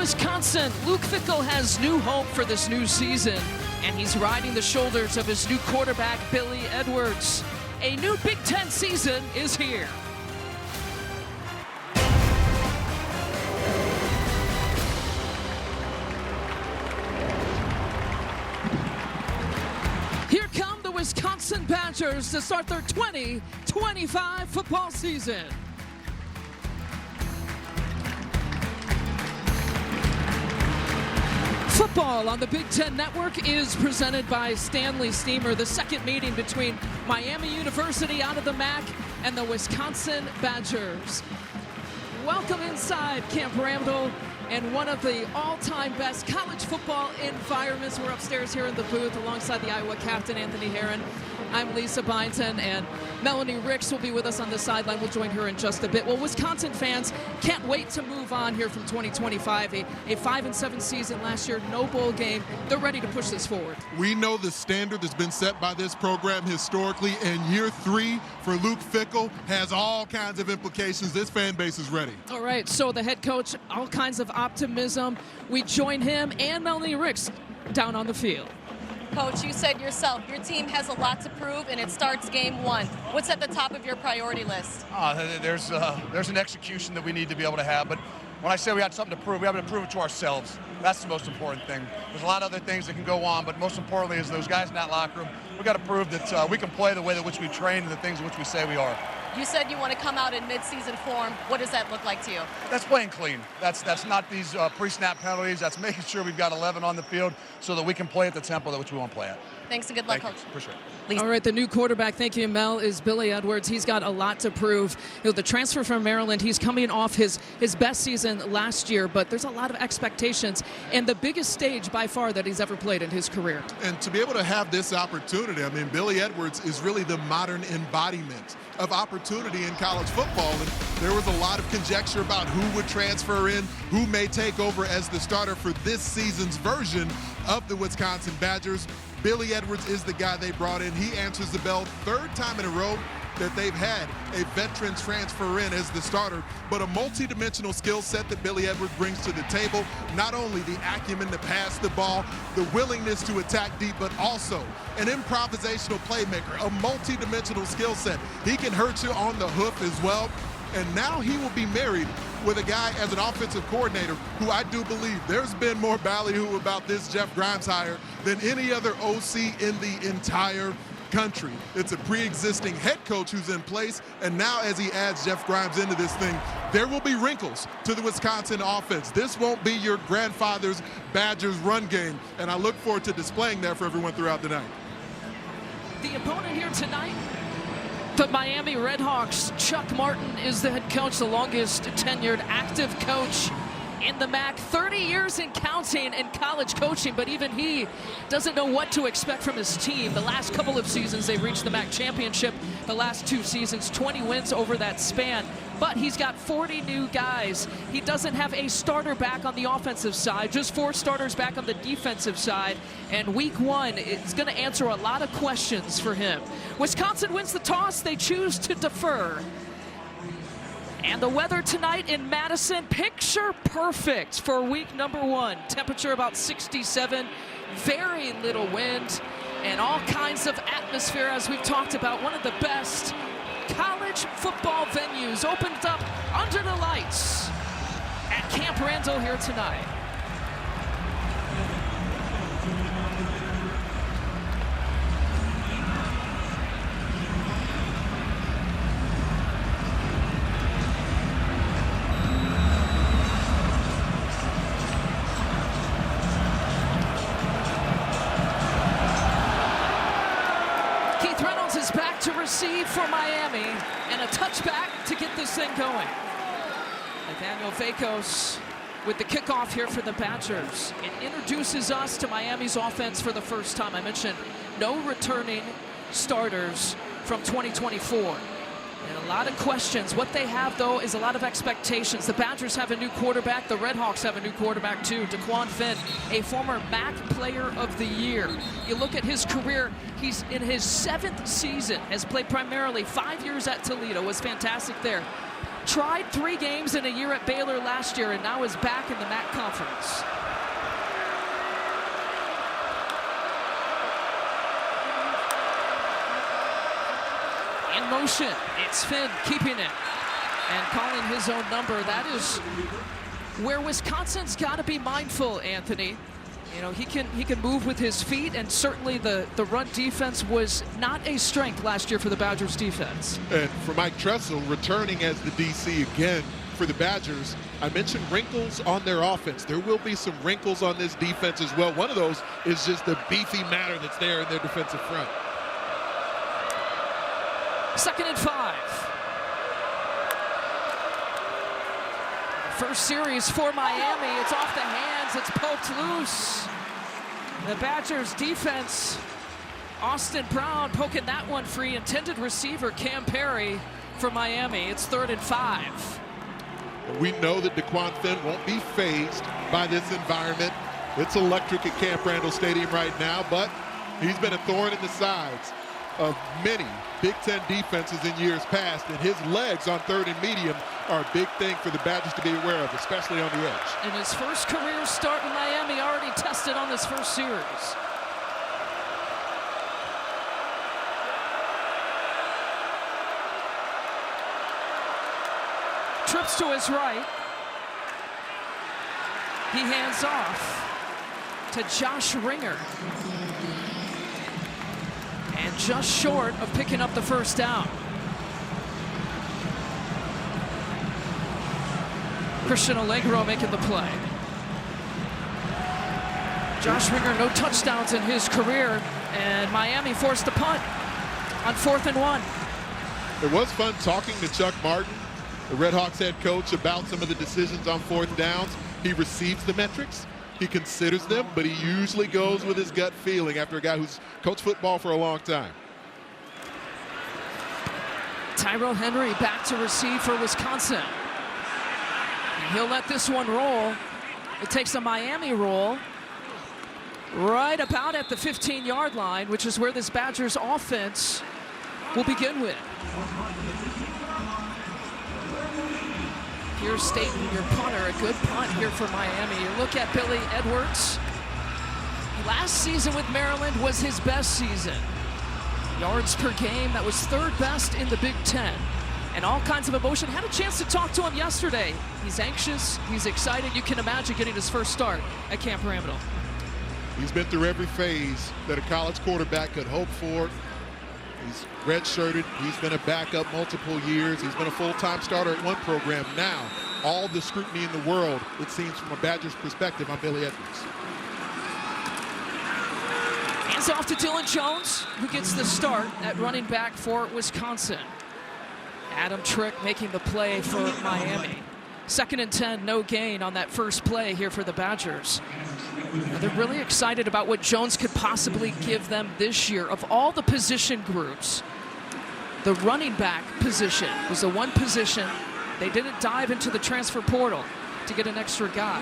Wisconsin, Luke Fickell has new hope for this new season, and he's riding the shoulders of his new quarterback, Billy Edwards. A new Big Ten season is here. Here come the Wisconsin Badgers to start their 2025 football season. Football on the Big Ten Network is presented by Stanley Steamer, the second meeting between Miami University out of the MAC and the Wisconsin Badgers. Welcome inside Camp Randall and one of the all-time best college football environments. We're upstairs here in the booth alongside the Iowa captain, Anthony Herron. I'm Lisa Byington, and Melanie Ricks will be with us on the sideline. We'll join her in just a bit. Well, Wisconsin fans can't wait to move on here from 2025. A 5-7 season last year, no bowl game. They're ready to push this forward. We know the standard that's been set by this program historically, and year 3 for Luke Fickell has all kinds of implications. This fan base is ready. All right, so the head coach, all kinds of optimism. We join him and Melanie Ricks down on the field. Coach, you said yourself, your team has a lot to prove, and it starts game 1. What's at the top of your priority list? There's an execution that we need to be able to have, but when I say we got something to prove, we have to prove it to ourselves. That's the most important thing. There's a lot of other things that can go on, but most importantly is those guys in that locker room. We got to prove that we can play the way in which we train and the things in which we say we are. You said you want to come out in mid-season form. What does that look like to you? That's playing clean. That's not these pre-snap penalties. That's making sure we've got 11 on the field so that we can play at the tempo that which we want to play at. Thanks and good luck, Thank Coach. You. Appreciate it. All right, the new quarterback, thank you, Mel, is Billy Edwards. He's got a lot to prove. You know, the transfer from Maryland, he's coming off his best season last year, but there's a lot of expectations and the biggest stage by far that he's ever played in his career. And to be able to have this opportunity, I mean, Billy Edwards is really the modern embodiment of opportunity in college football. And there was a lot of conjecture about who would transfer in, who may take over as the starter for this season's version of the Wisconsin Badgers. Billy Edwards is the guy they brought in. He answers the bell, third time in a row that they've had a veteran transfer in as the starter, but a multi-dimensional skill set that Billy Edwards brings to the table. Not only the acumen to pass the ball, the willingness to attack deep, but also an improvisational playmaker, a multi-dimensional skill set. He can hurt you on the hoof as well. And now he will be married with a guy as an offensive coordinator who I do believe there's been more ballyhoo about this Jeff Grimes hire than any other OC in the entire country. It's a pre-existing head coach who's in place, and now as he adds Jeff Grimes into this thing, there will be wrinkles to the Wisconsin offense. This won't be your grandfather's Badgers run game, and I look forward to displaying that for everyone throughout the night. The opponent here tonight, the Miami Redhawks. Chuck Martin is the head coach, the longest tenured active coach in the MAC, 30 years in counting in college coaching, but even he doesn't know what to expect from his team. The last couple of seasons, they've reached the MAC championship. The last 2 seasons, 20 wins over that span. But he's got 40 new guys. He doesn't have a starter back on the offensive side, just 4 starters back on the defensive side. And week 1 is going to answer a lot of questions for him. Wisconsin wins the toss. They choose to defer. And the weather tonight in Madison, picture perfect for week number 1. Temperature about 67, very little wind, and all kinds of atmosphere, as we've talked about. One of the best college football venues opened up under the lights at Camp Randall here tonight. To receive for Miami, and a touchback to get this thing going. Nathaniel Vakos with the kickoff here for the Badgers. It introduces us to Miami's offense for the first time. I mentioned no returning starters from 2024. And a lot of questions. What they have, though, is a lot of expectations. The Badgers have a new quarterback. The Redhawks have a new quarterback, too. DeQuan Finn, a former MAC Player of the Year. You look at his career, he's in his 7th season, has played primarily 5 years at Toledo, was fantastic there. tried 3 games in a year at Baylor last year and now is back in the MAC conference. In motion, it's Finn keeping it and calling his own number. That is where Wisconsin's got to be mindful, Anthony. You know, he can move with his feet, and certainly the run defense was not a strength last year for the Badgers defense. And for Mike Tressel, returning as the DC again for the Badgers, I mentioned wrinkles on their offense. There will be some wrinkles on this defense as well. One of those is just the beefy matter that's there in their defensive front. 2nd and 5. First series for Miami. It's off the hands. It's poked loose. The Badgers defense, Austin Brown poking that one free. Intended receiver Cam Perry for Miami. It's 3rd and 5. We know that DeQuan Finn won't be fazed by this environment. It's electric at Camp Randall Stadium right now, but he's been a thorn in the sides of many Big Ten defenses in years past, and his legs on 3rd and medium are a big thing for the Badgers to be aware of, especially on the edge. And his first career start in Miami already tested on this first series. Trips to his right. He hands off to Josh Ringer. And just short of picking up the first down. Christian Allegro making the play. Josh Ringer, no touchdowns in his career, and Miami forced the punt on 4th and 1. It was fun talking to Chuck Martin, the Red Hawks head coach, about some of the decisions on 4th downs. He receives the metrics. He considers them, but he usually goes with his gut feeling after a guy who's coached football for a long time. Tyrell Henry back to receive for Wisconsin. And he'll let this one roll. It takes a Miami roll right about at the 15-yard line, which is where this Badgers offense will begin with. Pierce Staten, your punter, a good punt here for Miami. You look at Billy Edwards. Last season with Maryland was his best season. Yards per game, that was 3rd best in the Big Ten. And all kinds of emotion. Had a chance to talk to him yesterday. He's anxious, he's excited. You can imagine getting his first start at Camp Randall. He's been through every phase that a college quarterback could hope for. He's redshirted. He's been a backup multiple years. He's been a full-time starter at one program. Now, all the scrutiny in the world, it seems, from a Badgers perspective, on Billy Edwards. Hands off to Dylan Jones, who gets the start at running back for Wisconsin. Adam Trick making the play for Miami. 2nd and 10, no gain on that first play here for the Badgers. Now they're really excited about what Jones could possibly give them this year. Of all the position groups, the running back position was the one position they didn't dive into the transfer portal to get an extra guy.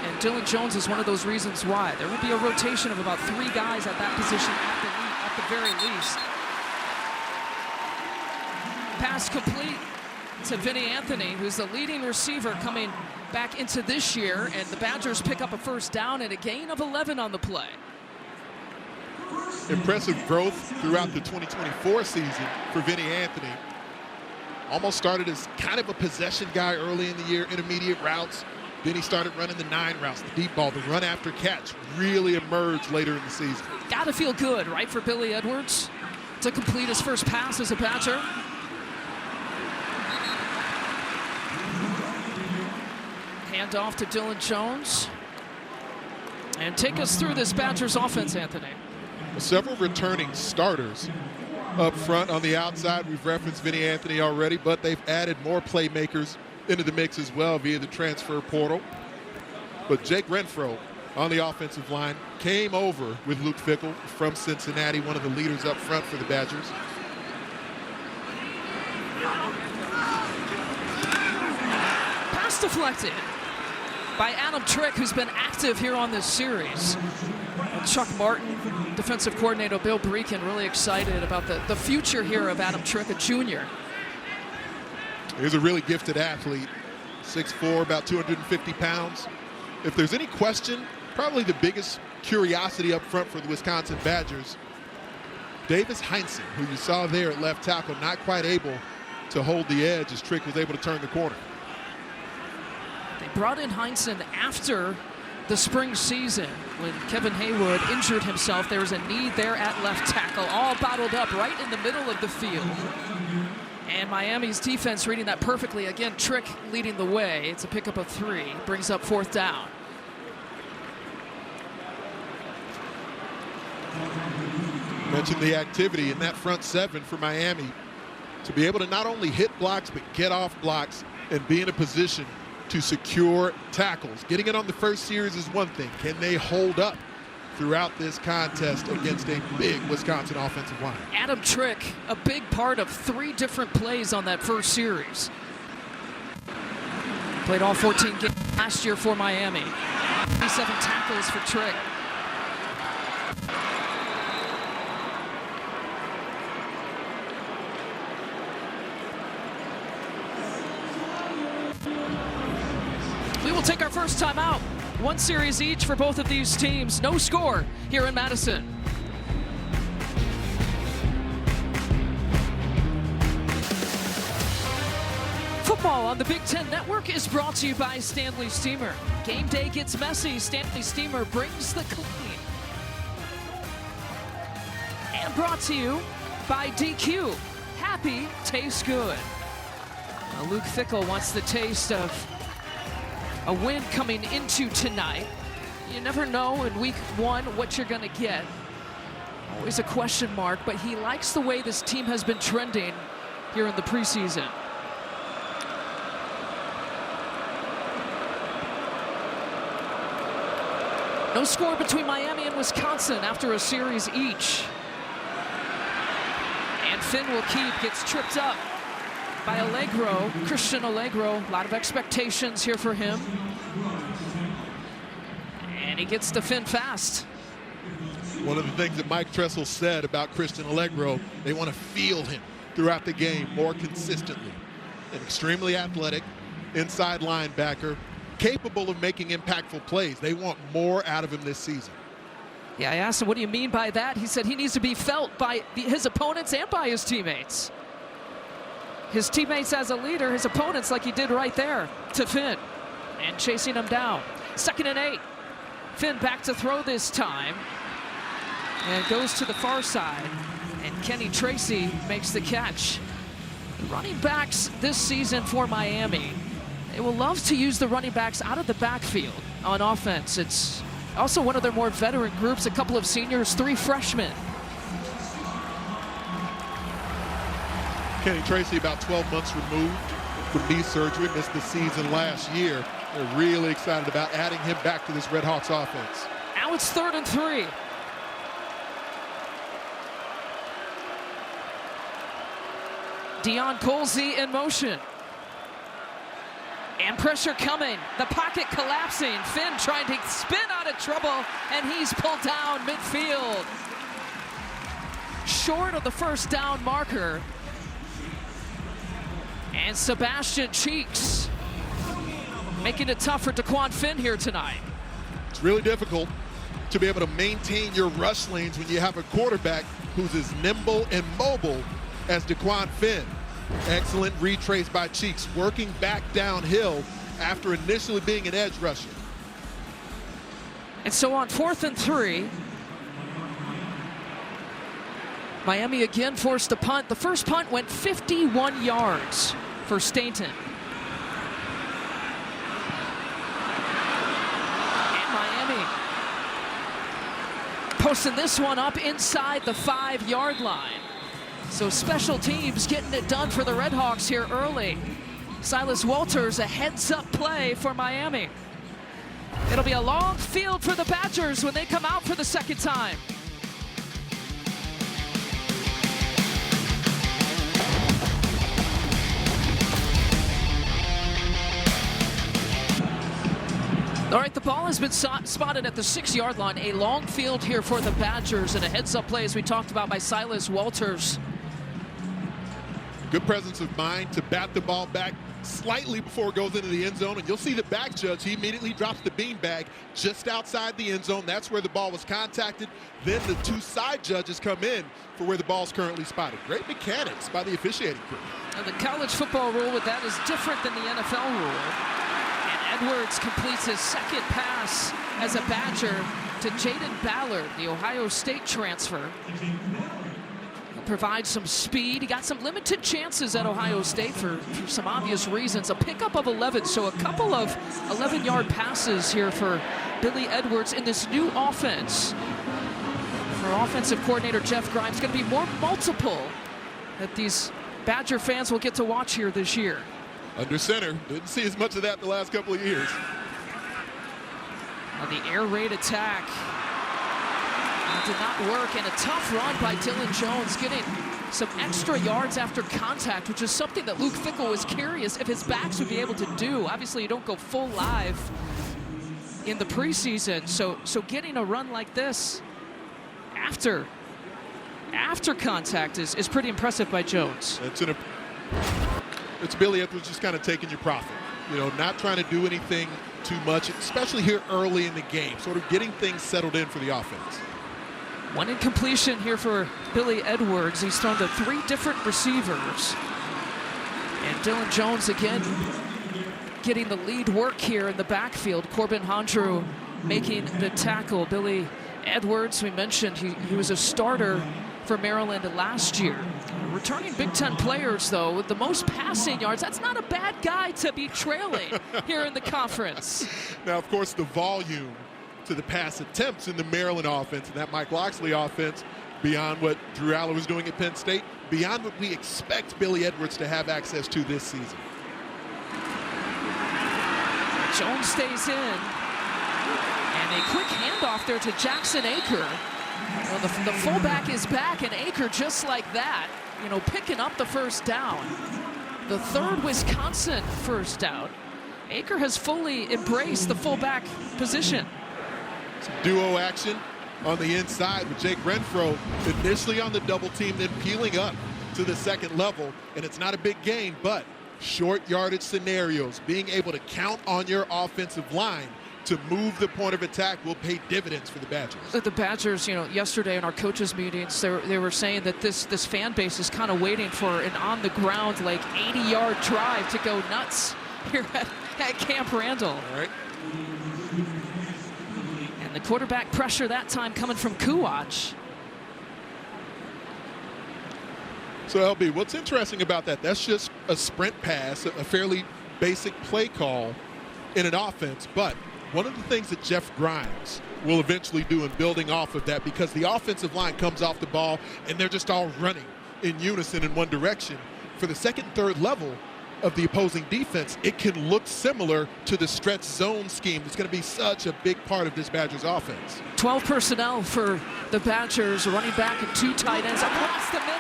And Dylan Jones is one of those reasons why. There will be a rotation of about 3 guys at that position at the very least. Pass complete to Vinny Anthony, who's the leading receiver coming back into this year, and the Badgers pick up a first down and a gain of 11 on the play. Impressive growth throughout the 2024 season for Vinny Anthony. Almost started as kind of a possession guy early in the year, intermediate routes. Then he started running the 9 routes, the deep ball, the run after catch really emerged later in the season. Gotta feel good, right, for Billy Edwards to complete his first pass as a Badger. Hand off to Dylan Jones. And take us through this Badgers offense, Anthony. Several returning starters up front on the outside. We've referenced Vinny Anthony already, but they've added more playmakers into the mix as well via the transfer portal. But Jake Renfro on the offensive line came over with Luke Fickell from Cincinnati, one of the leaders up front for the Badgers. Pass deflected by Adam Trick, who's been active here on this series. And Chuck Martin, defensive coordinator Bill Breakin, really excited about the future here of Adam Trick, a junior. He's a really gifted athlete, 6'4", about 250 pounds. If there's any question, probably the biggest curiosity up front for the Wisconsin Badgers, Davis Heinsohn, who you saw there at left tackle, not quite able to hold the edge as Trick was able to turn the corner. They brought in Heinsohn after the spring season when Kevin Haywood injured himself. There was a need there at left tackle, all bottled up right in the middle of the field. And Miami's defense reading that perfectly. Again, Trick leading the way. It's a pickup of 3, brings up 4th down. Mentioned the activity in that front 7 for Miami to be able to not only hit blocks but get off blocks and be in a position to secure tackles. Getting it on the first series is one thing. Can they hold up throughout this contest against a big Wisconsin offensive line? Adam Trick, a big part of 3 different plays on that first series. Played all 14 games last year for Miami. 37 tackles for Trick. We will take our first time out. 1 series each for both of these teams. No score here in Madison. Football on the Big Ten Network is brought to you by Stanley Steamer. Game day gets messy. Stanley Steamer brings the clean. And brought to you by DQ. Happy tastes good. Now, Luke Fickell wants the taste of a win coming into tonight. You never know in week 1 what you're going to get. Always a question mark, but he likes the way this team has been trending here in the preseason. No score between Miami and Wisconsin after a series each. And Finn will keep, gets tripped up by Allegro, Christian Allegro. A lot of expectations here for him. And he gets to Finn fast. One of the things that Mike Tressel said about Christian Allegro, they want to feel him throughout the game more consistently. An extremely athletic inside linebacker, capable of making impactful plays. They want more out of him this season. Yeah, I asked him, what do you mean by that? He said he needs to be felt by his opponents and by his teammates. His teammates as a leader, his opponents like he did right there to Finn. And chasing him down. 2nd and 8. Finn back to throw this time. And goes to the far side. And Kenny Tracy makes the catch. The running backs this season for Miami, they will love to use the running backs out of the backfield on offense. It's also one of their more veteran groups, a couple of seniors, 3 freshmen. Kenny Tracy about 12 months removed from knee surgery, missed the season last year. They're really excited about adding him back to this Red Hawks offense. Now it's 3rd and 3. Deion Colsey in motion. And pressure coming. The pocket collapsing. Finn trying to spin out of trouble, and he's pulled down midfield. Short of the first down marker. And Sebastian Cheeks making it tough for Daquan Finn here tonight. It's really difficult to be able to maintain your rush lanes when you have a quarterback who's as nimble and mobile as Daquan Finn. Excellent retrace by Cheeks, working back downhill after initially being an edge rusher. And so on 4th and 3, Miami again forced a punt. The first punt went 51 yards for Stainton. And Miami posting this one up inside the 5-yard line. So special teams getting it done for the Red Hawks here early. Silas Walters, a heads-up play for Miami. It'll be a long field for the Badgers when they come out for the 2nd time. All right, the ball has been spotted at the 6-yard line. A long field here for the Badgers, and a heads-up play, as we talked about, by Silas Walters. Good presence of mind to bat the ball back slightly before it goes into the end zone. And you'll see the back judge, he immediately drops the beanbag just outside the end zone. That's where the ball was contacted. Then the two side judges come in for where the ball's currently spotted. Great mechanics by the officiating crew. Now, the college football rule with that is different than the NFL rule. And Edwards completes his second pass as a Badger to Jaden Ballard, the Ohio State transfer. He'll provide some speed. He got some limited chances at Ohio State for some obvious reasons. A pickup of 11, so a couple of 11-yard passes here for Billy Edwards in this new offense. For offensive coordinator Jeff Grimes, going to be more multiple that these Badger fans will get to watch here this year. Under center, didn't see as much of that the last couple of years. Now the air raid attack did not work, and a tough run by Dylan Jones, getting some extra yards after contact, which is something that Luke Fickell was curious if his backs would be able to do. Obviously, you don't go full live in the preseason, so getting a run like this after contact is pretty impressive by Jones. It's Billy Edwards just kind of taking your profit. You know, not trying to do anything too much, especially here early in the game, sort of getting things settled in for the offense. One incompletion here for Billy Edwards. He's thrown to 3 different receivers. And Dylan Jones again getting the lead work here in the backfield. Corbin Hondrew making the tackle. Billy Edwards, we mentioned he was a starter for Maryland last year. Returning Big Ten players, though, with the most passing yards. That's not a bad guy to be trailing here in the conference. Now, of course, the volume to the pass attempts in the Maryland offense and that Mike Loxley offense, beyond what Drew Aller was doing at Penn State, beyond what we expect Billy Edwards to have access to this season. Jones stays in. And a quick handoff there to Jackson Aker. Well, the fullback is back, and Aker, just like that, you know, picking up the first down. The third Wisconsin first down. Aker has fully embraced the fullback position. Some duo action on the inside with Jake Renfro initially on the double team, then peeling up to the second level. And it's not a big gain, but short yardage scenarios, being able to count on your offensive line to move the point of attack will pay dividends for the Badgers. The Badgers, you know, yesterday in our coaches meetings, they were saying that this fan base is kind of waiting for an on-the-ground, like 80-yard drive to go nuts here at Camp Randall. All right. And the quarterback pressure that time coming from Kuwach. So, LB, what's interesting about that? That's just a sprint pass, a fairly basic play call in an offense, but one of the things that Jeff Grimes will eventually do in building off of that, because the offensive line comes off the ball and they're just all running in unison in one direction. For the second and third level of the opposing defense, it can look similar to the stretch zone scheme. It's going to be such a big part of this Badgers offense. 12 personnel for the Badgers, running back and 2 tight ends across the middle.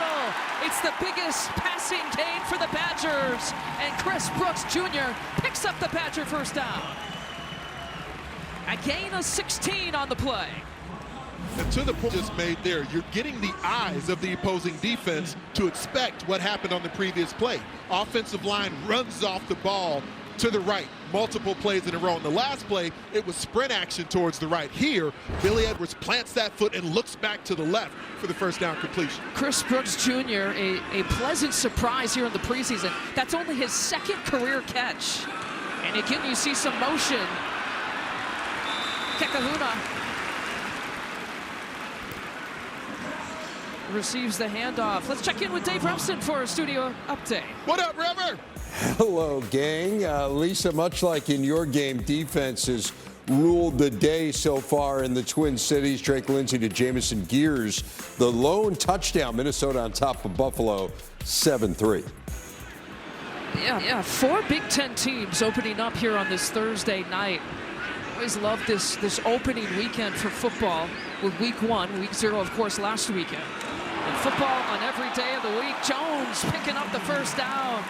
It's the biggest passing gain for the Badgers, and Chris Brooks Jr. picks up the Badger first down. A gain of 16 on the play. And to the point just made there, you're getting the eyes of the opposing defense to expect what happened on the previous play. Offensive line runs off the ball to the right, multiple plays in a row. In the last play, it was sprint action towards the right. Here, Billy Edwards plants that foot and looks back to the left for the first down completion. Chris Brooks Jr., a pleasant surprise here in the preseason. That's only his second career catch. And again, you see some motion. Kekahuna receives the handoff. Let's check in with Dave Remsen for a studio update. What up, Rever? Hello, gang. Lisa, much like in your game, defense has ruled the day so far in the Twin Cities. Drake Lindsay to Jamison Gears. The lone touchdown, Minnesota on top of Buffalo, 7-3. Yeah, 4 Big Ten teams opening up here on this Thursday night. Always love this opening weekend for football with week 1, week 0, of course, last weekend. And football on every day of the week. Jones picking up the first down.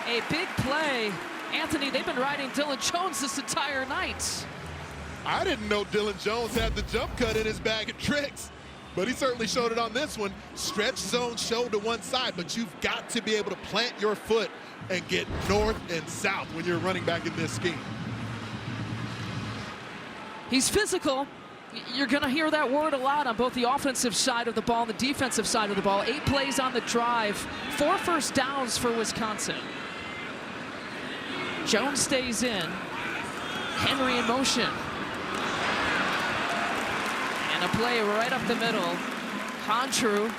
A big play. Anthony, they've been riding Dylan Jones this entire night. I didn't know Dylan Jones had the jump cut in his bag of tricks. but he certainly showed it on this one. Stretch zone showed to one side, but you've got to be able to plant your foot and get north and south when you're running back in this scheme. He's physical. You're going to hear that word a lot on both the offensive side of the ball and the defensive side of the ball. 8 plays on the drive, 4 first downs for Wisconsin. Jones stays in. Henry in motion. And a play right up the middle. Hontru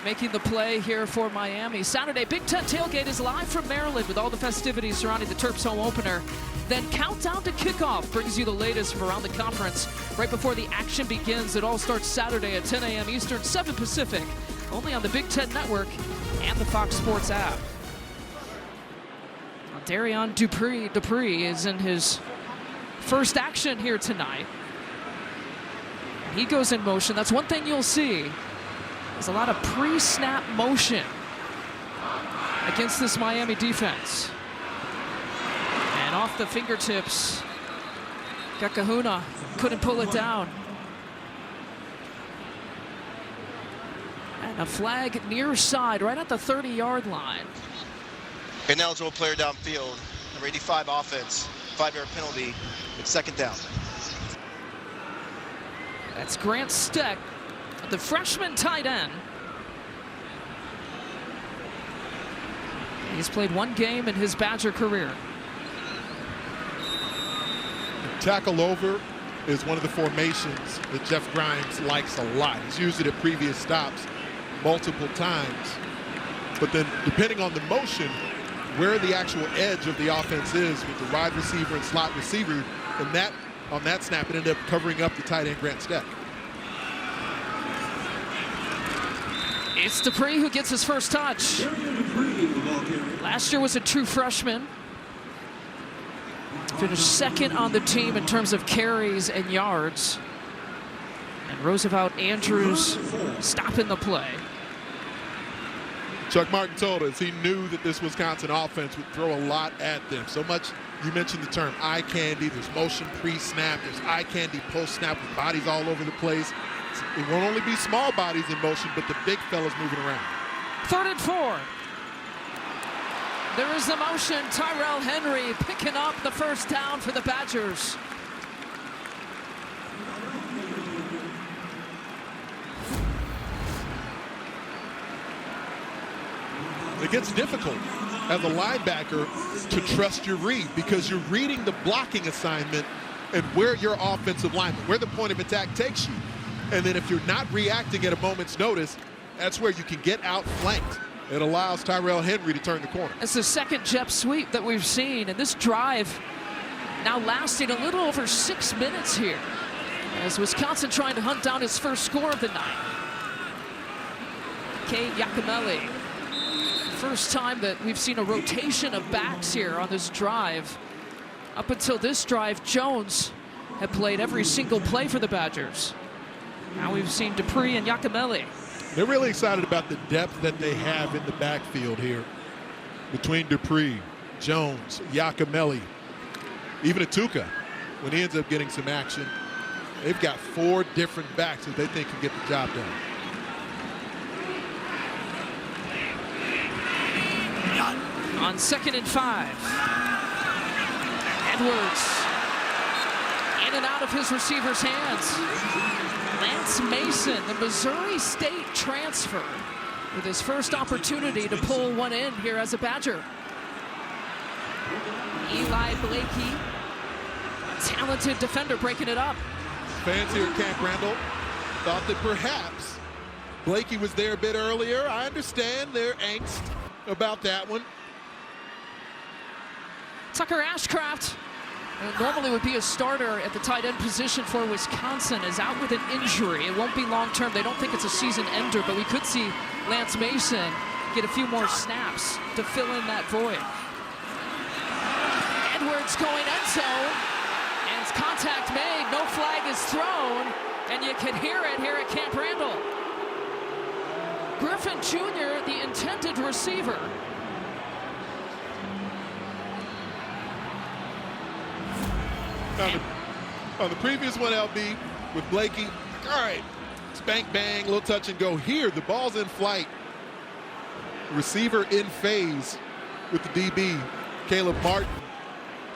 making the play here for Miami. Saturday, Big Ten Tailgate is live from Maryland with all the festivities surrounding the Terps home opener. Then countdown to kickoff brings you the latest from around the conference right before the action begins. It all starts Saturday at 10 a.m. Eastern, 7 Pacific, only on the Big Ten Network and the Fox Sports app. Darian Dupree is in his first action here tonight. He goes in motion. That's one thing you'll see. There's a lot of pre-snap motion against this Miami defense. And off the fingertips, Kakahuna couldn't pull it down. And a flag near side, right at the 30-yard line. Ineligible player downfield, number 85 offense, 5-yard penalty, it's second down. That's Grant Steck, the freshman tight end. He's played 1 game in his Badger career. Tackle over is one of the formations that Jeff Grimes likes a lot. He's used it at previous stops multiple times. But then depending on the motion, where the actual edge of the offense is with the wide receiver and slot receiver, and that on that snap, it ended up covering up the tight end Grant Steck. It's Dupree who gets his first touch. Last year was a true freshman. Finished second on the team in terms of carries and yards. And Roosevelt Andrews stopping the play. Chuck Martin told us he knew that this Wisconsin offense would throw a lot at them. So much, you mentioned the term eye candy. There's motion pre-snap. There's eye candy post-snap with bodies all over the place. It won't only be small bodies in motion, but the big fellas moving around. 3rd and 4. There is the motion. Tyrell Henry picking up the first down for the Badgers. It gets difficult as a linebacker to trust your read because you're reading the blocking assignment and where your offensive lineman, where the point of attack takes you. And then if you're not reacting at a moment's notice, that's where you can get outflanked. It allows Tyrell Henry to turn the corner. It's the second jet sweep that we've seen, and this drive now lasting a little over 6 minutes here as Wisconsin trying to hunt down his first score of the night. Cade Yakimelli. First time that we've seen a rotation of backs here on this drive. Up until this drive, Jones had played every single play for the Badgers. Now we've seen Dupree and Yakimelli. They're really excited about the depth that they have in the backfield here between Dupree, Jones, Yakimelli, even Atuka when he ends up getting some action. They've got 4 different backs that they think can get the job done. On 2nd and 5. Edwards in and out of his receiver's hands. Lance Mason, the Missouri State transfer, with his first opportunity to pull one in here as a Badger. Eli Blakey, a talented defender, breaking it up. Fans here at Camp Randall thought that perhaps Blakey was there a bit earlier. I understand their angst about that one. Tucker Ashcraft, normally would be a starter at the tight end position for Wisconsin, is out with an injury. It won't be long term. They don't think it's a season ender, but we could see Lance Mason get a few more snaps to fill in that void. Edwards going end zone, and it's contact made. No flag is thrown, and you can hear it here at Camp Randall. Griffin Jr., the intended receiver. On the previous one, LB, with Blakey, all right, Spank, bang, little touch and go. Here, the ball's in flight. Receiver in phase with the DB, Caleb Martin,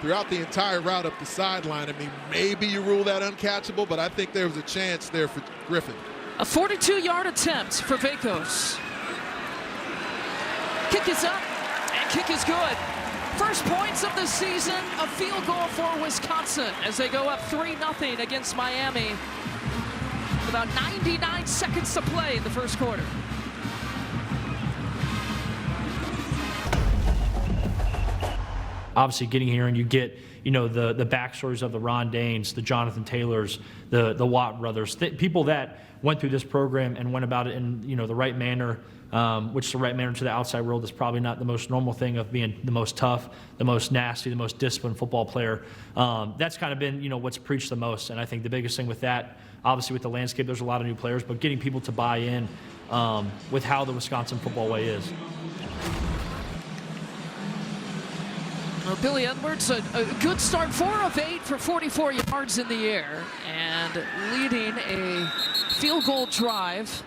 throughout the entire route up the sideline. I mean, maybe you rule that uncatchable, but I think there was a chance there for Griffin. A 42-yard attempt for Vacos. Kick is up, and kick is good. First points of the season, a field goal for Wisconsin as they go up 3-0 against Miami. About 99 seconds to play in the first quarter. Obviously getting here and you get, you know, the backstories of the Ron Danes, the Jonathan Taylors, the Watt brothers, people that went through this program and went about it in, you know, the right manner, which the right manner to the outside world is probably not the most normal thing of being the most tough, the most nasty, the most disciplined football player. That's kind of been, you know, what's preached the most. And I think the biggest thing with that, obviously with the landscape, there's a lot of new players, but getting people to buy in with how the Wisconsin football way is. Well, Billy Edwards, a good start, 4 of 8 for 44 yards in the air, and leading a field goal drive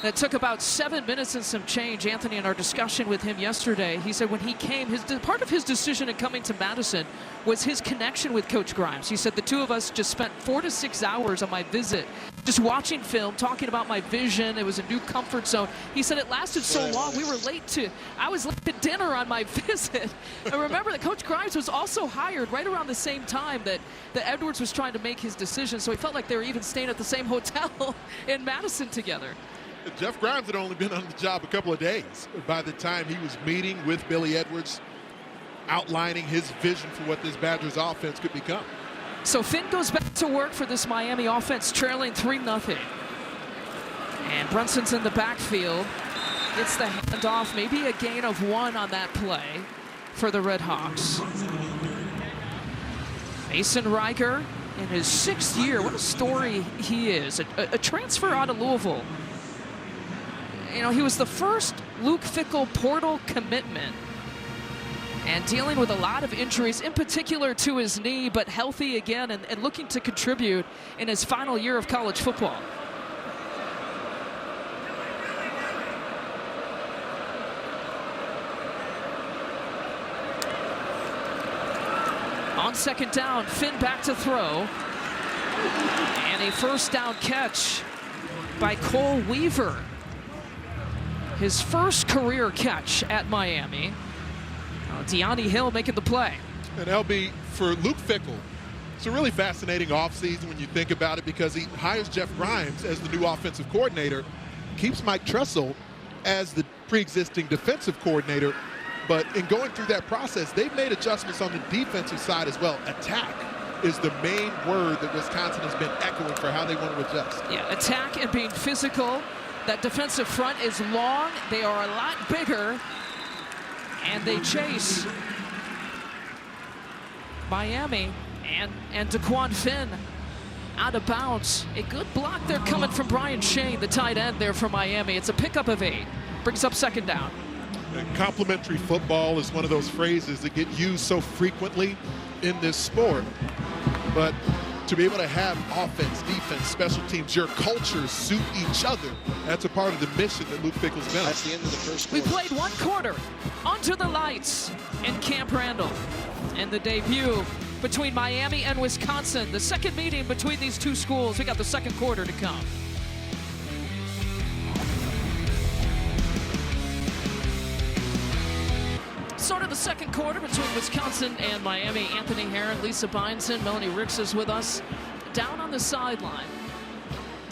that took about 7 minutes and some change. Anthony, in our discussion with him yesterday, he said when he came, part of his decision in coming to Madison was his connection with Coach Grimes. He said the two of us just spent 4 to 6 hours on my visit, just watching film, talking about my vision. It was a new comfort zone. He said it lasted so long, I was late to dinner on my visit. And remember that Coach Grimes was also hired right around the same time that Edwards was trying to make his decision, so he felt like they were even staying at the same hotel in Madison together. Jeff Grimes had only been on the job a couple of days by the time he was meeting with Billy Edwards, outlining his vision for what this Badgers offense could become. So Finn goes back to work for this Miami offense, trailing 3-0. And Brunson's in the backfield, gets the handoff, maybe a gain of 1 on that play for the Red Hawks. Mason Riker in his 6th year, what a story he is. A transfer out of Louisville. You know, he was the first Luke Fickell portal commitment and dealing with a lot of injuries, in particular to his knee, but healthy again and looking to contribute in his final year of college football. On second down, Finn back to throw. And a first down catch by Cole Weaver. His first career catch at Miami. Deani Hill making the play. And LB, for Luke Fickell, it's a really fascinating offseason when you think about it because he hires Jeff Grimes as the new offensive coordinator, keeps Mike Tressel as the pre-existing defensive coordinator. But in going through that process, they've made adjustments on the defensive side as well. Attack is the main word that Wisconsin has been echoing for how they want to adjust. Yeah, attack and being physical. That defensive front is long. They are a lot bigger. And they chase Miami and Daquan Finn out of bounds. A good block there coming from Brian Shane, the tight end there for Miami. It's a pickup of 8. Brings up second down. And complementary football is one of those phrases that get used so frequently in this sport. But to be able to have offense, defense, special teams, your cultures suit each other, that's a part of the mission that Luke Fickell's been on. That's the end of the first We quarter. played 1 quarter under the lights in Camp Randall. And the debut between Miami and Wisconsin, the second meeting between these two schools. We got the second quarter to come. Start of the second quarter between Wisconsin and Miami. Anthony Herron, Lisa Beinson, Melanie Ricks is with us down on the sideline.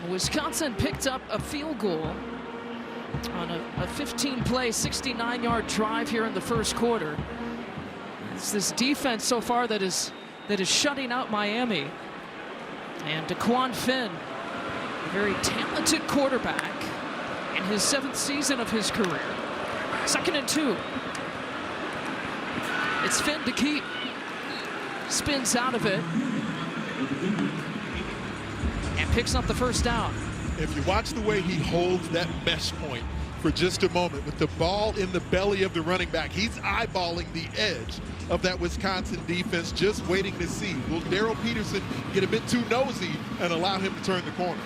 Wisconsin picked up a field goal on a 15-play, 69-yard drive here in the first quarter. It's this defense so far that is shutting out Miami. And Daquan Finn, a very talented quarterback in his 7th season of his career. 2nd and 2. It's Finn to keep. Spins out of it. And picks up the first down. If you watch the way he holds that mesh point for just a moment with the ball in the belly of the running back, he's eyeballing the edge of that Wisconsin defense, just waiting to see. Will Darrell Peterson get a bit too nosy and allow him to turn the corner?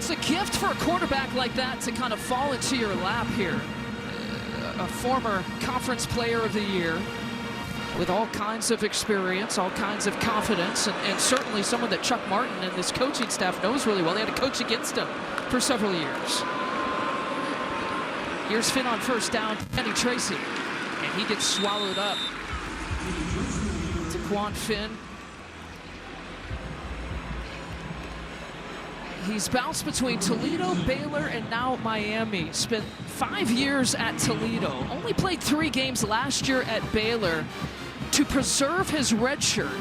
It's a gift for a quarterback like that to kind of fall into your lap here. A former conference player of the year with all kinds of experience, all kinds of confidence, and certainly someone that Chuck Martin and this coaching staff knows really well. They had to coach against him for several years. Here's Finn on first down, Kenny Tracy, and he gets swallowed up. Taquan Finn. He's bounced between Toledo, Baylor, and now Miami. Spent 5 years at Toledo. Only played 3 games last year at Baylor to preserve his red shirt.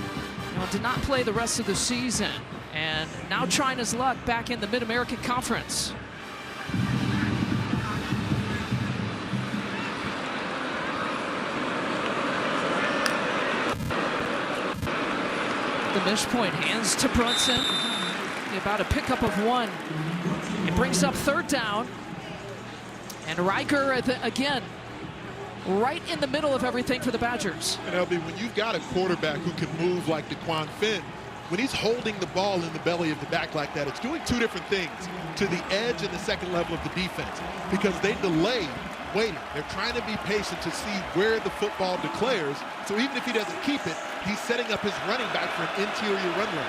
Did not play the rest of the season. And now trying his luck back in the Mid-American Conference. The mish point, hands to Brunson. About a pickup of 1. It brings up third down. And Riker, again, right in the middle of everything for the Badgers. And LB, when you've got a quarterback who can move like Taquan Finn, when he's holding the ball in the belly of the back like that, it's doing 2 different things to the edge and the second level of the defense, because they delay waiting. They're trying to be patient to see where the football declares. So even if he doesn't keep it, he's setting up his running back for an interior run lane.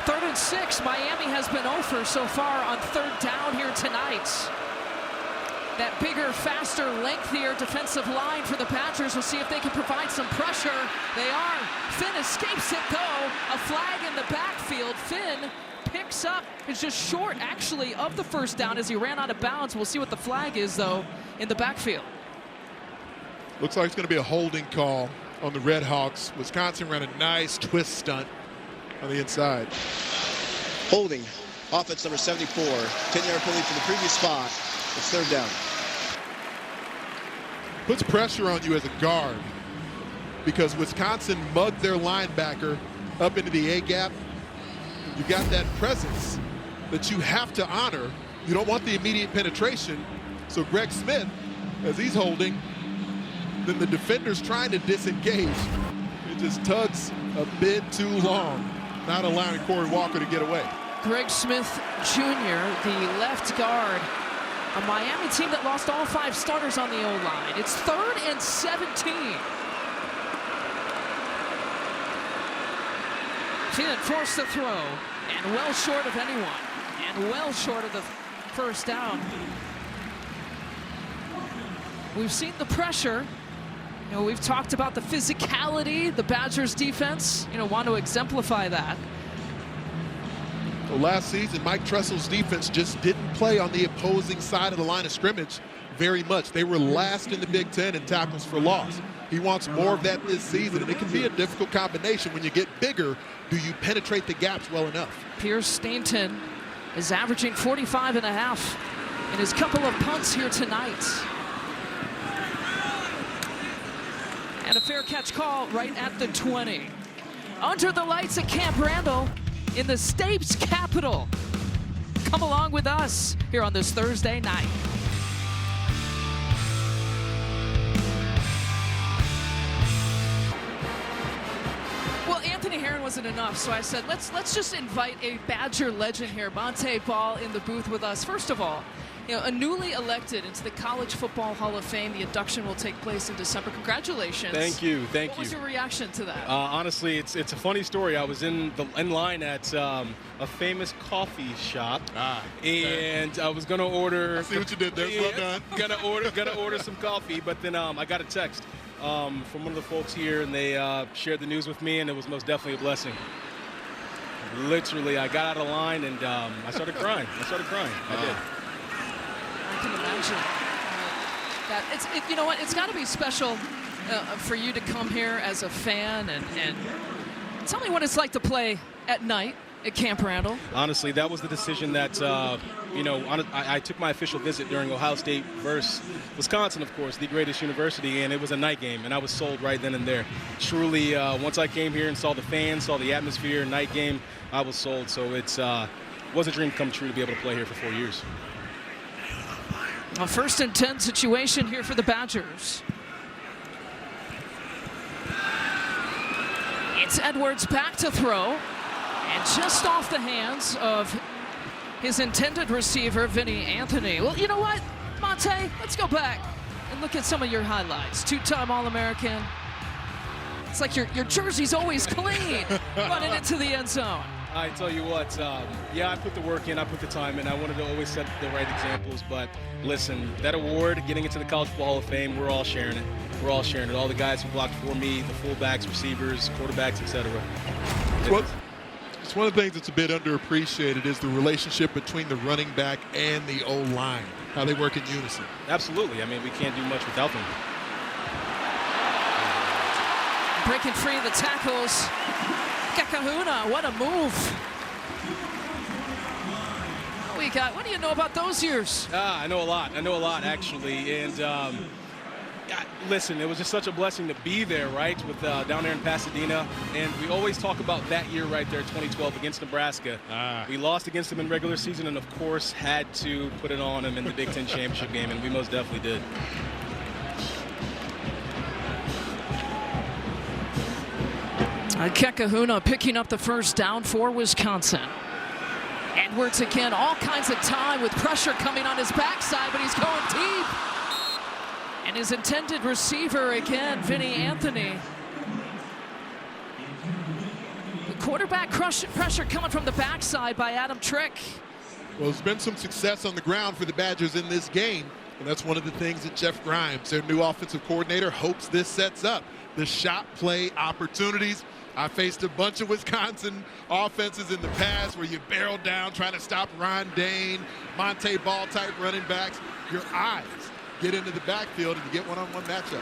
3rd and 6. Miami has been 0 for so far on third down here tonight. That bigger, faster, lengthier defensive line for the Badgers. We'll see if they can provide some pressure. They are. Finn escapes it, though. A flag in the backfield. Finn picks up, is just short, actually, of the first down as he ran out of bounds. We'll see what the flag is, though, in the backfield. Looks like it's going to be a holding call on the Red Hawks. Wisconsin ran a nice twist stunt on the inside. Holding. Offense number 74. 10-yard penalty from the previous spot. It's third down. Puts pressure on you as a guard because Wisconsin mugged their linebacker up into the A-gap. You got that presence that you have to honor. You don't want the immediate penetration. So Greg Smith, as he's holding, then the defender's trying to disengage. It just tugs a bit too long, not allowing Corey Walker to get away. Greg Smith Jr., the left guard, a Miami team that lost all 5 starters on the O-line. It's 3rd and 17. Finn forced the throw, and well short of anyone, and well short of the first down. We've seen the pressure. We've talked about the physicality, the Badgers defense, want to exemplify that. Well, last season, Mike Tressel's defense just didn't play on the opposing side of the line of scrimmage very much. They were last in the Big Ten in tackles for loss. He wants more of that this season, and it can be a difficult combination. When you get bigger, do you penetrate the gaps well enough? Pierce Stainton is averaging 45.5 in his couple of punts here tonight. And a fair catch call right at the 20. Under the lights at Camp Randall in the state's capital. Come along with us here on this Thursday night. Well, Anthony Herron wasn't enough, so I said, let's just invite a Badger legend here, Monte Ball, in the booth with us. First of all, a newly elected into the College Football Hall of Fame. The induction will take place in December. Congratulations. Thank you. What was your reaction to that? Honestly, it's a funny story. I was in line at a famous coffee shop, and I was gonna order. I see what you did there. Well done. Gonna order some coffee, but then I got a text from one of the folks here, and they shared the news with me, and it was most definitely a blessing. Literally, I got out of line and I started crying. I did. I can imagine that. You know what? It's got to be special for you to come here as a fan and tell me what it's like to play at night at Camp Randall. Honestly, that was the decision that I took my official visit during Ohio State versus Wisconsin, of course, the greatest university, and it was a night game, and I was sold right then and there. Truly, once I came here and saw the fans, saw the atmosphere, night game, I was sold. So it was a dream come true to be able to play here for 4 years. A 1st and 10 situation here for the Badgers. It's Edwards back to throw, and just off the hands of his intended receiver, Vinny Anthony. Well, you know what, Monte? Let's go back and look at some of your highlights. Two-time All-American. It's like your jersey's always clean running into the end zone. I tell you what, yeah, I put the work in, I put the time in. I wanted to always set the right examples, but listen, that award, getting into the College Football Hall of Fame, we're all sharing it. We're all sharing it. All the guys who blocked for me, the fullbacks, receivers, quarterbacks, etc. It's one of the things that's a bit underappreciated is the relationship between the running back and the O-line, how they work in unison. Absolutely. I mean, we can't do much without them. Breaking free of the tackles. Kakahuna, what a move. What do you know about those years? I know a lot. I know a lot, actually. And listen, it was just such a blessing to be there, right, with down there in Pasadena. And we always talk about that year right there, 2012, against Nebraska. We lost against them in regular season and, of course, had to put it on them in the Big Ten championship game, and we most definitely did. Kakahuna picking up the first down for Wisconsin. Edwards again, all kinds of time with pressure coming on his backside, but he's going deep. And his intended receiver again, Vinny Anthony. The quarterback pressure coming from the backside by Adam Trick. Well, there's been some success on the ground for the Badgers in this game, and that's one of the things that Jeff Grimes, their new offensive coordinator, hopes this sets up. The shot play opportunities. I faced a bunch of Wisconsin offenses in the past where you barrel down trying to stop Ron Dane, Monte Ball type running backs. Your eyes get into the backfield and you get one-on-one matchups.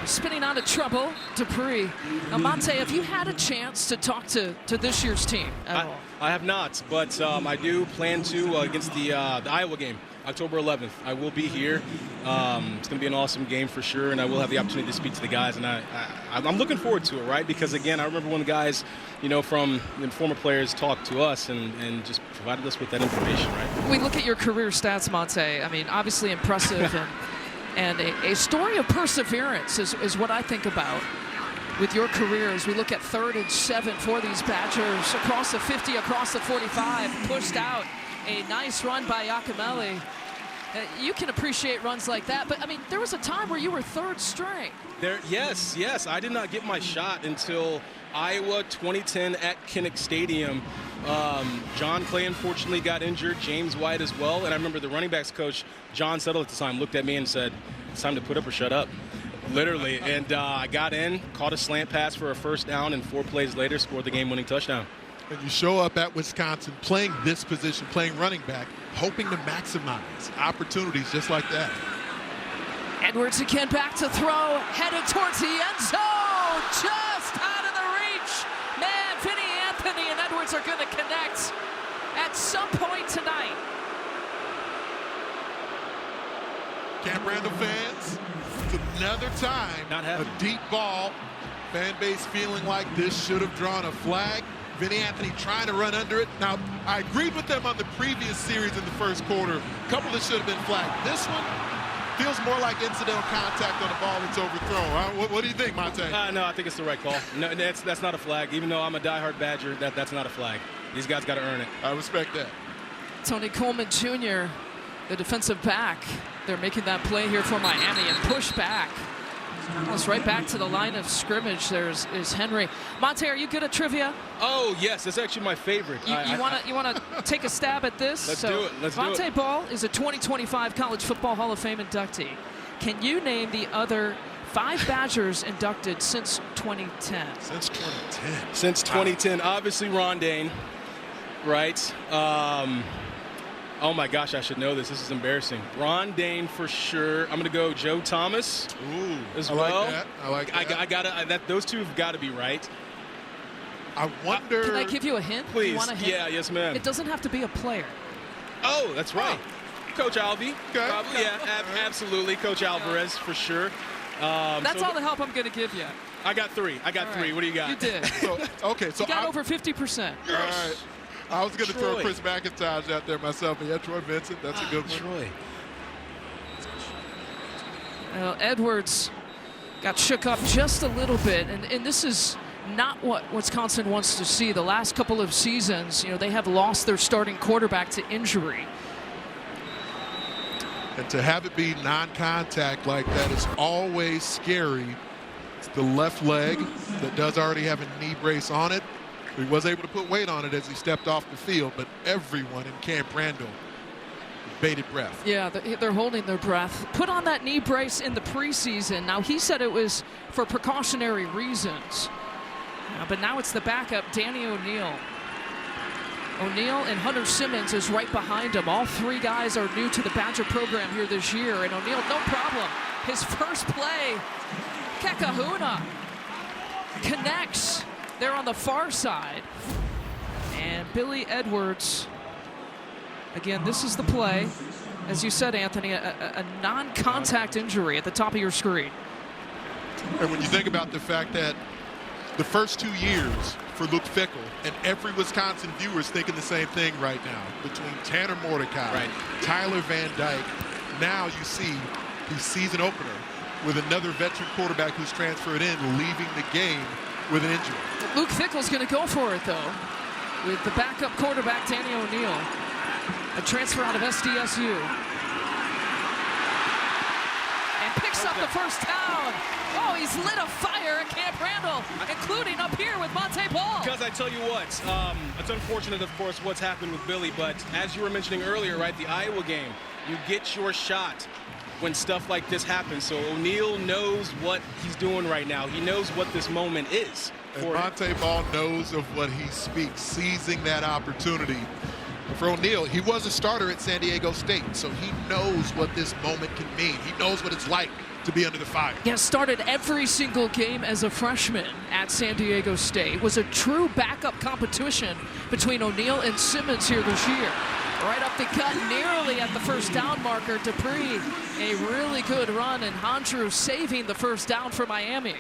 Spinning out of trouble, Dupree. Now, Monte, have you had a chance to talk to this year's team at all? I have not, but I do plan to against the Iowa game. October 11th. I will be here. It's going to be an awesome game for sure, and I will have the opportunity to speak to the guys, and I'm looking forward to it, right? Because, again, I remember when the guys, you know, from the former players talked to us and just provided us with that information, right? We look at your career stats, Monte. I mean, obviously impressive, and a story of perseverance is what I think about with your career as we look at 3rd and 7 for these Badgers across the 50, across the 45, pushed out. A nice run by Yakameli. You can appreciate runs like that, but I mean, there was a time where you were 3rd string. Yes. I did not get my shot until Iowa 2010 at Kinnick Stadium. John Clay unfortunately got injured, James White as well, and I remember the running backs coach, John Settle at the time, looked at me and said, "It's time to put up or shut up." Literally, and I got in, caught a slant pass for a first down, and 4 plays later scored the game-winning touchdown. And you show up at Wisconsin playing this position, playing running back, hoping to maximize opportunities just like that. Edwards again back to throw, headed towards the end zone, just out of the reach. Man, Vinny Anthony and Edwards are going to connect at some point tonight. Camp Randall fans, it's another time, a deep ball. Fan base feeling like this should have drawn a flag. Vinny Anthony trying to run under it. Now, I agreed with them on the previous series in the first quarter. A couple that should have been flagged. This one feels more like incidental contact on a ball that's overthrown. What do you think, Monte? No, I think it's the right call. No, that's not a flag. Even though I'm a diehard Badger, that's not a flag. These guys got to earn it. I respect that. Tony Coleman Jr., the defensive back. They're making that play here for Miami and push back. Almost right back to the line of scrimmage. Is Henry. Monte, are you good at trivia? Oh yes, that's actually my favorite. You want to take a stab at this? Let's do it. Let's do it. Monte Ball is a 2025 College Football Hall of Fame inductee. Can you name the other 5 Badgers inducted since 2010? Since 2010. Since 2010, obviously Ron Dane, right? Oh my gosh, I should know this. This is embarrassing. Ron Dane for sure. I'm gonna go Joe Thomas. As well. I like that. I gotta. Those two have got to be right. I wonder. Can I give you a hint? Please. You want a hint? Yeah. Yes, ma'am. It doesn't have to be a player. Oh, that's right. Coach Alvey. Okay. Probably, yeah, absolutely. Coach Alvarez for sure. That's all the help I'm gonna give you. I got 3. I got 3. Right. What do you got? You did. So you got over 50%. All right. I was going to throw Chris McIntosh out there myself, but yeah, Troy Vincent, that's a good one. Troy. Edwards got shook up just a little bit, and this is not what Wisconsin wants to see. The last couple of seasons, you know, they have lost their starting quarterback to injury. And to have it be non-contact like that is always scary. It's the left leg that does already have a knee brace on it. He was able to put weight on it as he stepped off the field, but everyone in Camp Randall bated breath. Yeah, they're holding their breath. Put on that knee brace in the preseason. Now, he said it was for precautionary reasons. But now it's the backup, Danny O'Neal. O'Neal and Hunter Simmons is right behind him. All three guys are new to the Badger program here this year. And O'Neal, no problem. His first play, Kekahuna connects there on the far side. And Billy Edwards, again, this is the play. As you said, Anthony, a non-contact injury at the top of your screen. And when you think about the fact that the first 2 years for Luke Fickell, and every Wisconsin viewer is thinking the same thing right now, between Tanner Mordecai, Tyler Van Dyke, now you see the season opener with another veteran quarterback who's transferred in, leaving the game with an injury. Luke Fickell's going to go for it, though, with the backup quarterback, Danny O'Neal, a transfer out of SDSU. And picks up the first down. Oh, he's lit a fire at Camp Randall, including up here with Monte Ball. Because I tell you what, it's unfortunate, of course, what's happened with Billy, but as you were mentioning earlier, right, the Iowa game, you get your shot when stuff like this happens. So O'Neal knows what he's doing right now. He knows what this moment is. And Monte Ball knows of what he speaks, seizing that opportunity. For O'Neal, he was a starter at San Diego State, so he knows what this moment can mean. He knows what it's like to be under the fire. Yeah, started every single game as a freshman at San Diego State. It was a true backup competition between O'Neal and Simmons here this year. Right up the gut, nearly at the first down marker. Dupree, a really good run, and Hondrew saving the first down for Miami.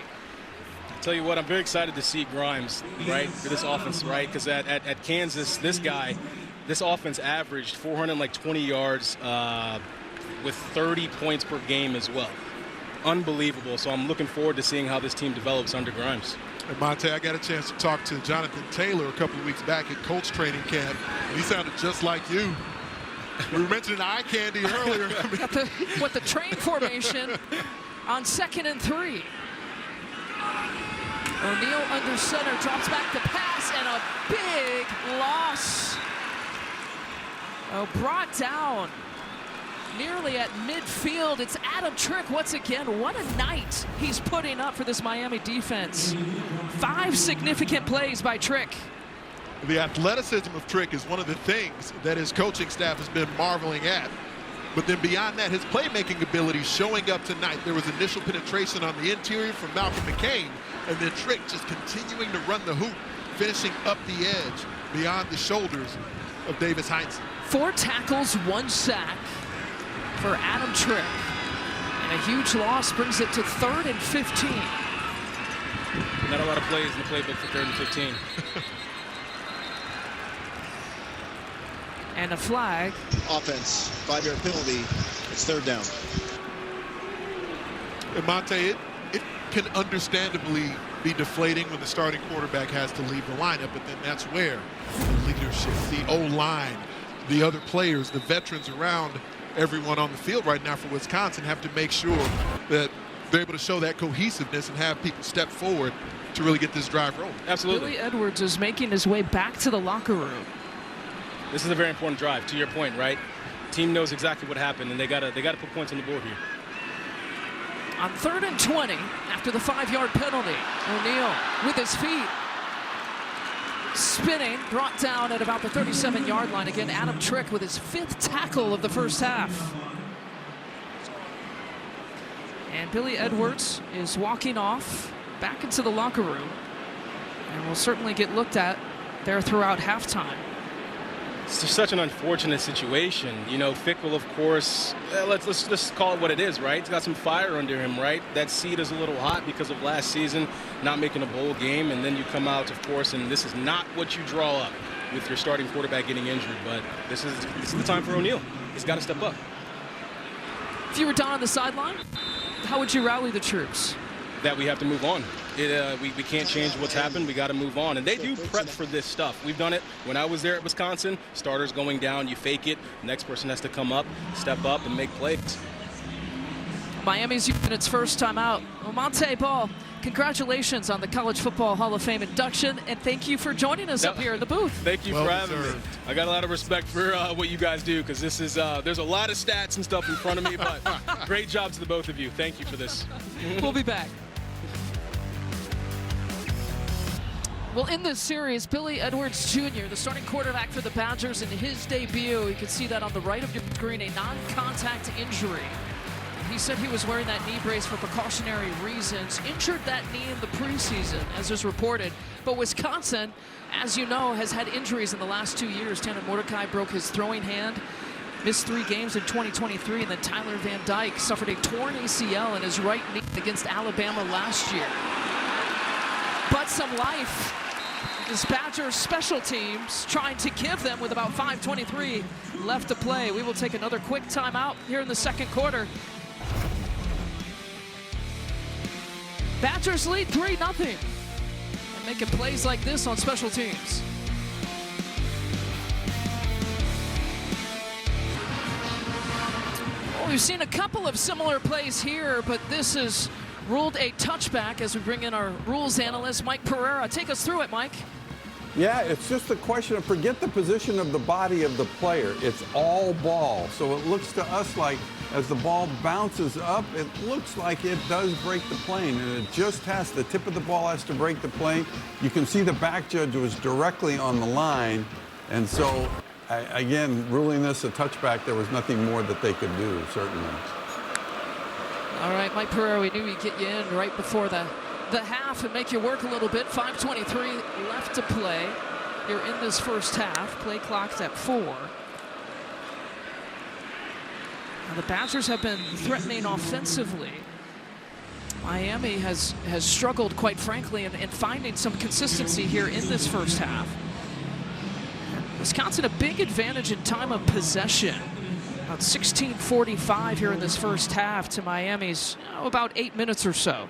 Tell you what, I'm very excited to see Grimes, right, for this offense, right? Because at Kansas, this offense averaged 420 yards with 30 points per game as well. Unbelievable. So I'm looking forward to seeing how this team develops under Grimes. And Monte, I got a chance to talk to Jonathan Taylor a couple of weeks back at Colts training camp, and he sounded just like you. We were mentioning eye candy earlier. With the train formation on 2nd and 3. O'Neal under center, drops back to pass, and a big loss. Brought down nearly at midfield. It's Adam Trick once again. What a night he's putting up for this Miami defense. 5 significant plays by Trick. The athleticism of Trick is one of the things that his coaching staff has been marveling at. But then beyond that, his playmaking ability showing up tonight. There was initial penetration on the interior from Malcolm McCain, and then Trick just continuing to run the hoop, finishing up the edge beyond the shoulders of Davis Heinze. 4 tackles, 1 sack for Adam Trick. And a huge loss brings it to 3rd and 15. Not a lot of plays in the playbook for 3rd and 15. And a flag. Offense, 5-yard penalty. It's 3rd down. And Monte, it can understandably be deflating when the starting quarterback has to leave the lineup, but then that's where the leadership, the O-line, the other players, the veterans around everyone on the field right now for Wisconsin have to make sure that they're able to show that cohesiveness and have people step forward to really get this drive rolling. Absolutely. Billy Edwards is making his way back to the locker room. This is a very important drive, to your point, right? Team knows exactly what happened, and they gotta put points on the board here. On 3rd and 20, after the 5-yard penalty, O'Neal with his feet spinning, brought down at about the 37-yard line. Again, Adam Trick with his 5th tackle of the first half. And Billy Edwards is walking off back into the locker room, and will certainly get looked at there throughout halftime. It's just such an unfortunate situation. You know, Fickell, of course, let's just call it what it is, right? He's got some fire under him, right? That seat is a little hot because of last season, not making a bowl game, and then you come out, of course, and this is not what you draw up with your starting quarterback getting injured. But this is the time for O'Neal. He's got to step up. If you were down on the sideline, how would you rally the troops? That we have to move on. We can't change what's happened. We got to move on. And they do prep for this stuff. We've done it when I was there at Wisconsin. Starters going down, you fake it. Next person has to come up, step up, and make plays. Miami's using its first time out. Monte Ball, congratulations on the College Football Hall of Fame induction, and thank you for joining us up here in the booth. Thank you for having me. I got a lot of respect for what you guys do, because this is there's a lot of stats and stuff in front of me, but great job to the both of you. Thank you for this. We'll be back. Well, in this series, Billy Edwards Jr., the starting quarterback for the Badgers, in his debut, you can see that on the right of your screen, a non-contact injury. He said he was wearing that knee brace for precautionary reasons. Injured that knee in the preseason, as was reported. But Wisconsin, as you know, has had injuries in the last 2 years. Tanner Mordecai broke his throwing hand, missed 3 games in 2023, and then Tyler Van Dyke suffered a torn ACL in his right knee against Alabama last year. But some life is Badgers special teams trying to give them with about 5:23 left to play. We will take another quick timeout here in the second quarter. Badgers lead 3-0 and making plays like this on special teams. Well, we've seen a couple of similar plays here, but this is ruled a touchback as we bring in our rules analyst, Mike Pereira. Take us through it, Mike. Yeah, it's just a question of forget the position of the body of the player. It's all ball. So it looks to us like as the ball bounces up, it looks like it does break the plane, and it just has, the tip of the ball has to break the plane. You can see the back judge was directly on the line, and so, again, ruling this a touchback, there was nothing more that they could do, certainly. All right, Mike Pereira, we knew we'd get you in right before the half and make you work a little bit. 5:23 left to play. You're in this first half. Play clock's at 4. Now, the Badgers have been threatening offensively. Miami has struggled, quite frankly, in finding some consistency here in this first half. Wisconsin a big advantage in time of possession. About 16:45 here in this first half to Miami's about 8 minutes or so.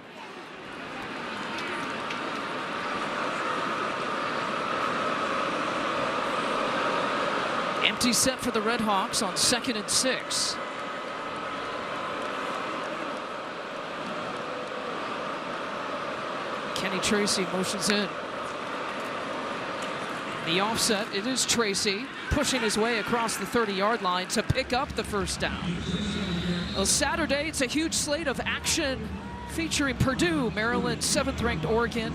Empty set for the Red Hawks on 2nd and 6. Kenny Tracy motions in. The offset, it is Tracy pushing his way across the 30-yard line to pick up the first down. Well, Saturday, it's a huge slate of action featuring Purdue, Maryland, 7th-ranked Oregon,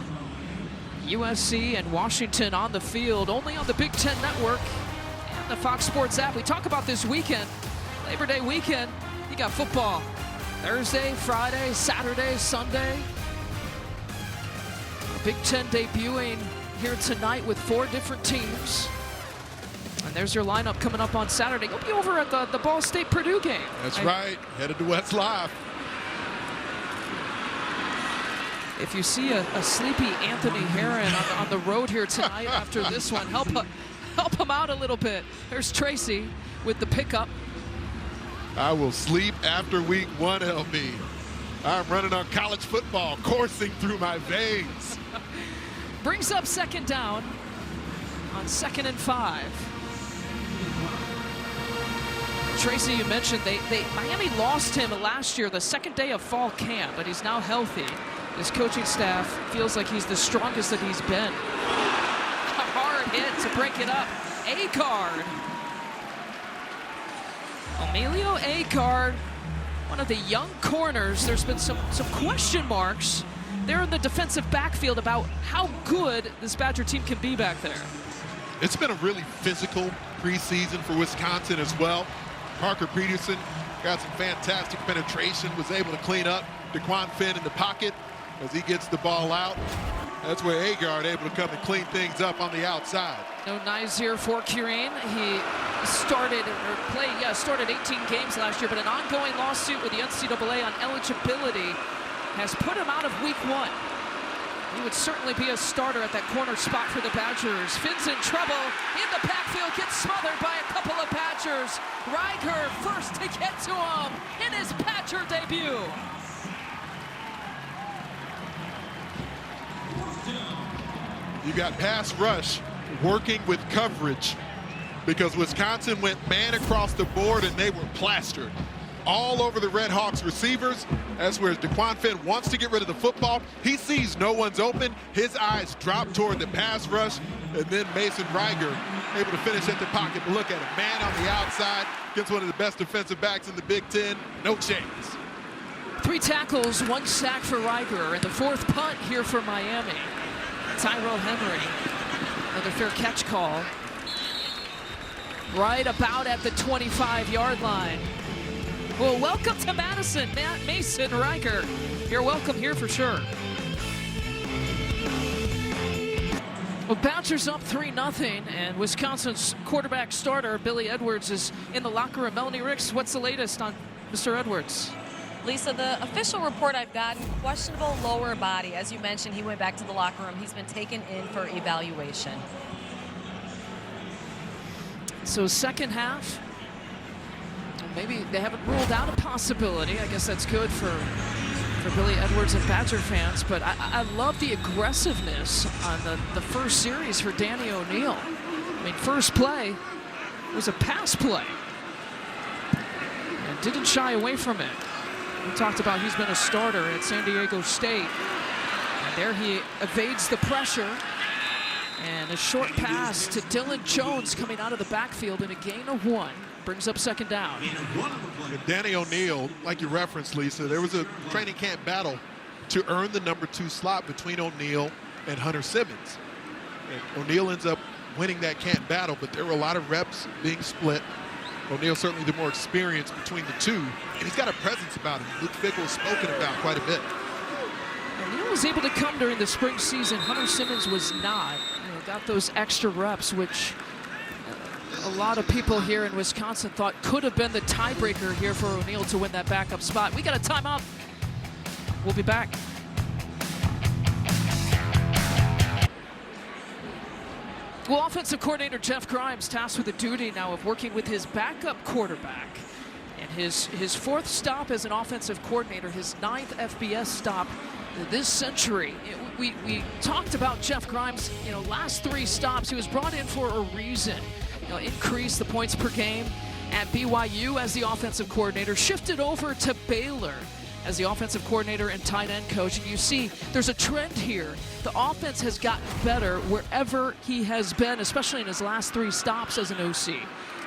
USC, and Washington on the field, only on the Big Ten Network and the Fox Sports app. We talk about this weekend, Labor Day weekend. You got football Thursday, Friday, Saturday, Sunday. Big Ten debuting here tonight with 4 different teams. And there's your lineup coming up on Saturday. You'll be over at the Ball State-Purdue game. That's right. Headed to West Live. If you see a sleepy Anthony Herron on the road here tonight after this one, help him out a little bit. There's Tracy with the pickup. I will sleep after week 1, LB. I'm running on college football, coursing through my veins. Brings up 2nd down on 2nd and 5. Tracy, you mentioned Miami lost him last year, the 2nd day of fall camp, but he's now healthy. His coaching staff feels like he's the strongest that he's been. A hard hit to break it up. Acard. Emilio Acard, one of the young corners. There's been some question marks there in the defensive backfield about how good this Badger team can be back there. It's been a really physical preseason for Wisconsin as well. Parker Peterson got some fantastic penetration, was able to clean up DeQuan Finn in the pocket as he gets the ball out. That's where Agard able to come and clean things up on the outside. No Nizier for Curine. He started 18 games last year, but an ongoing lawsuit with the NCAA on eligibility has put him out of week 1. He would certainly be a starter at that corner spot for the Badgers. Finn's in trouble in the backfield, gets smothered by a couple of Badgers. Riker first to get to him in his Badger debut. You got pass rush working with coverage because Wisconsin went man across the board and they were plastered all over the Red Hawks receivers. That's where DeQuan Finn wants to get rid of the football. He sees no one's open. His eyes drop toward the pass rush, and then Mason Riger able to finish at the pocket. But look at him, man on the outside against one of the best defensive backs in the Big Ten. No chance. 3 tackles, 1 sack for Riger, and the 4th punt here for Miami. Tyrell Henry, another fair catch call. Right about at the 25-yard line. Well, welcome to Madison, Mason Riger. You're welcome here for sure. Well, Badgers up 3-0, and Wisconsin's quarterback starter, Billy Edwards, is in the locker room. Melanie Ricks, what's the latest on Mr. Edwards? Lisa, the official report I've gotten, questionable lower body. As you mentioned, he went back to the locker room. He's been taken in for evaluation. So second half, maybe they haven't ruled out a possibility. I guess that's good for Billy Edwards and Badger fans, but I love the aggressiveness on the first series for Danny O'Neal. I mean, first play was a pass play and didn't shy away from it. We talked about he's been a starter at San Diego State, and there he evades the pressure, and a short pass to Dylan Jones coming out of the backfield in a gain of 1. Brings up second down. And Danny O'Neal, like you referenced, Lisa, there was a training camp battle to earn the number 2 slot between O'Neal and Hunter Simmons. And O'Neal ends up winning that camp battle, but there were a lot of reps being split. O'Neal certainly the more experienced between the two, and he's got a presence about him. Luke Fickell has spoken about quite a bit. O'Neal was able to come during the spring season. Hunter Simmons was not. You know, got those extra reps, which a lot of people here in Wisconsin thought could have been the tiebreaker here for O'Neal to win that backup spot. We got a timeout. We'll be back. Well, offensive coordinator Jeff Grimes tasked with the duty now of working with his backup quarterback. And his 4th stop as an offensive coordinator, his 9th FBS stop this century. We talked about Jeff Grimes, last 3 stops. He was brought in for a reason. Increase the points per game at BYU as the offensive coordinator, shifted over to Baylor as the offensive coordinator and tight end coach. And you see there's a trend here. The offense has gotten better wherever he has been, especially in his last 3 stops as an OC.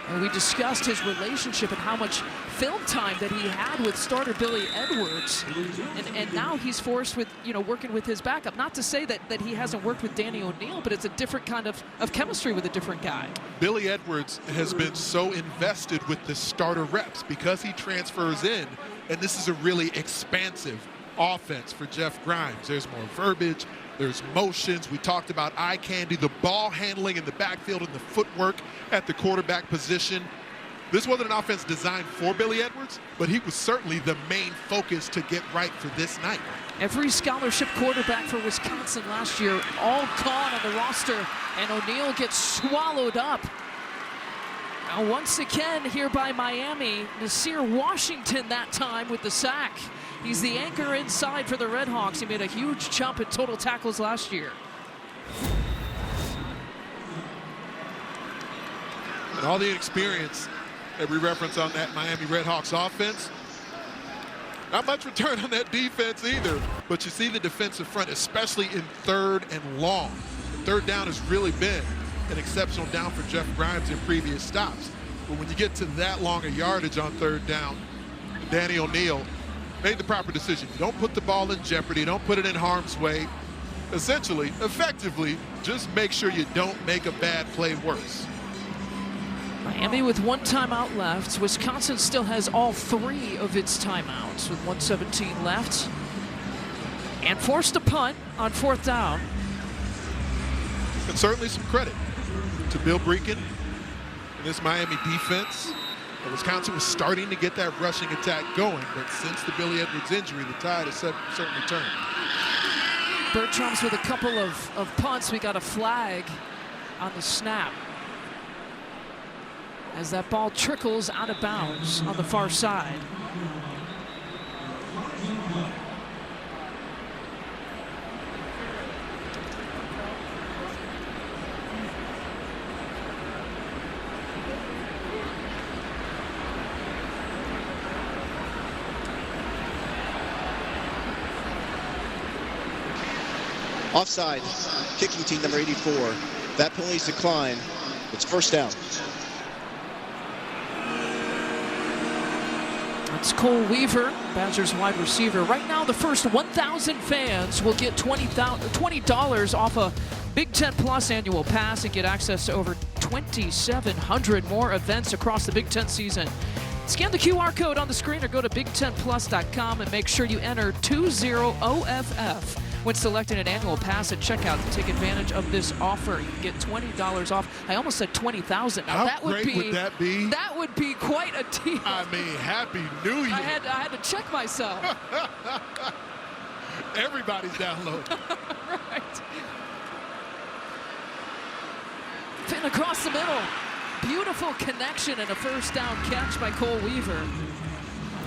And we discussed his relationship and how much film time that he had with starter Billy Edwards. And now he's forced with, working with his backup. Not to say that he hasn't worked with Danny O'Neal, but it's a different kind of chemistry with a different guy. Billy Edwards has been so invested with the starter reps because he transfers in, and this is a really expansive offense for Jeff Grimes. There's more verbiage, there's motions. We talked about eye candy, the ball handling in the backfield and the footwork at the quarterback position. This wasn't an offense designed for Billy Edwards, but he was certainly the main focus to get right for this night. Every scholarship quarterback for Wisconsin last year, all gone on the roster, and O'Neal gets swallowed up. Now once again here by Miami, Nasir Washington that time with the sack. He's the anchor inside for the Red Hawks. He made a huge jump in total tackles last year. And all the experience that we reference on that Miami Red Hawks offense, not much return on that defense either, but you see the defensive front, especially in 3rd and long. The 3rd down has really been an exceptional down for Jeff Grimes in previous stops. But when you get to that long a yardage on 3rd down, Danny O'Neal made the proper decision. You don't put the ball in jeopardy, don't put it in harm's way. Essentially, effectively, just make sure you don't make a bad play worse. Miami with 1 timeout left. Wisconsin still has all 3 of its timeouts with 1:17 left. And forced a punt on 4th down. And certainly some credit to Bill Breakin and this Miami defense. And Wisconsin was starting to get that rushing attack going, but since the Billy Edwards injury, the tide has certainly turned. Bertrams with a couple of punts. We got a flag on the snap as that ball trickles out of bounds on the far side. Offside, kicking team number 84. That penalty's declined. It's first down. It's Cole Weaver, Badgers wide receiver. Right now, the first 1,000 fans will get $20 off a Big Ten Plus annual pass and get access to over 2,700 more events across the Big Ten season. Scan the QR code on the screen or go to big10plus.com and make sure you enter 20OFF when selecting an annual pass at checkout to take advantage of this offer. You can get $20 off. I almost said 20,000. Now How great would that be? That would be quite a deal. I mean, Happy New Year. I had to check myself. Everybody's downloading. Right. Pin across the middle. Beautiful connection and a first down catch by Cole Weaver.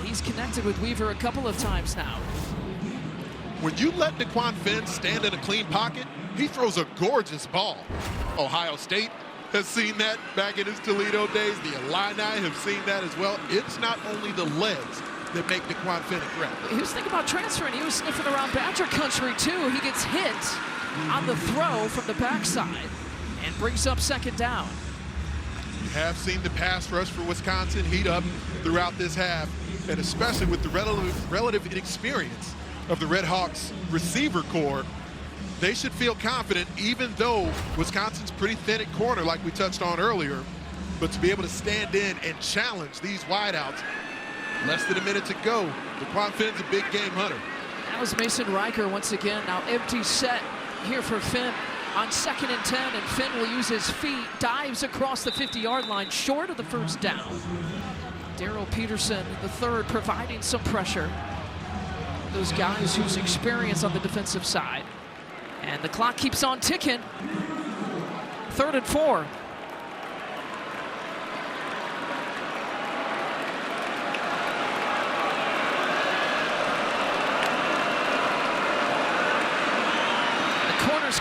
He's connected with Weaver a couple of times now. When you let DeQuan Finn stand in a clean pocket, he throws a gorgeous ball. Ohio State has seen that back in his Toledo days. The Illini have seen that as well. It's not only the legs that make DeQuan Finn a threat. He was thinking about transferring. He was sniffing around Badger country too. He gets hit on the throw from the backside and brings up second down. You have seen the pass rush for Wisconsin heat up throughout this half, and especially with the relative inexperience of the Red Hawks receiver core, they should feel confident even though Wisconsin's pretty thin at corner like we touched on earlier. But to be able to stand in and challenge these wideouts, less than a minute to go. DeQuan Finn's a big game hunter. That was Mason Riker once again. Now empty set here for Finn on 2nd and 10, and Finn will use his feet, dives across the 50-yard line, short of the first down. Daryl Peterson, the third, providing some pressure. Those guys whose experience on the defensive side. And the clock keeps on ticking. 3rd and 4.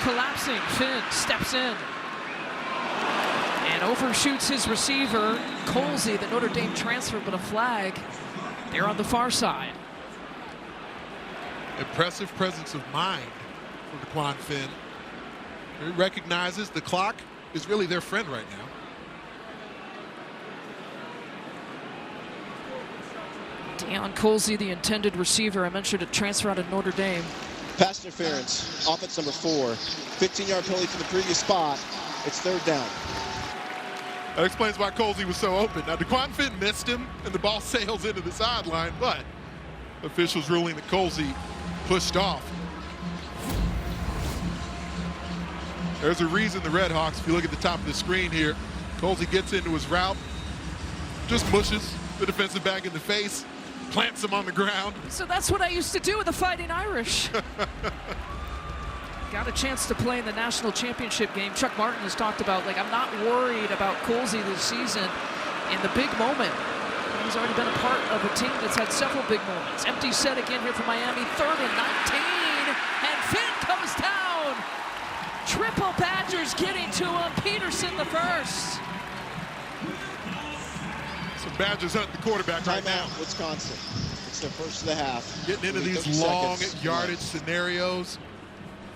Collapsing. Finn steps in and overshoots his receiver, Colsey, the Notre Dame transfer, but a flag there on the far side. Impressive presence of mind for DeQuan Finn. He recognizes the clock is really their friend right now. Deion Colsey, the intended receiver. I mentioned a transfer out of Notre Dame. Pass interference, offense number 4. 15-yard penalty from the previous spot. It's 3rd down. That explains why Colsey was so open. Now, DeQuan Finn missed him, and the ball sails into the sideline, but officials ruling that Colsey pushed off. There's a reason the Red Hawks, if you look at the top of the screen here, Colsey gets into his route, just mushes the defensive back in the face, plants him on the ground. So that's what I used to do with the Fighting Irish. Got a chance to play in the national championship game. Chuck Martin has talked about, like, I'm not worried about Colsey this season in the big moment. He's already been a part of a team that's had several big moments. Empty set again here for Miami. 3rd and 19, and Finn comes down. Triple Badgers getting to him. Peterson the first. Badgers hunt the quarterback right now. Wisconsin. It's their first of the half. Getting into these long yardage scenarios.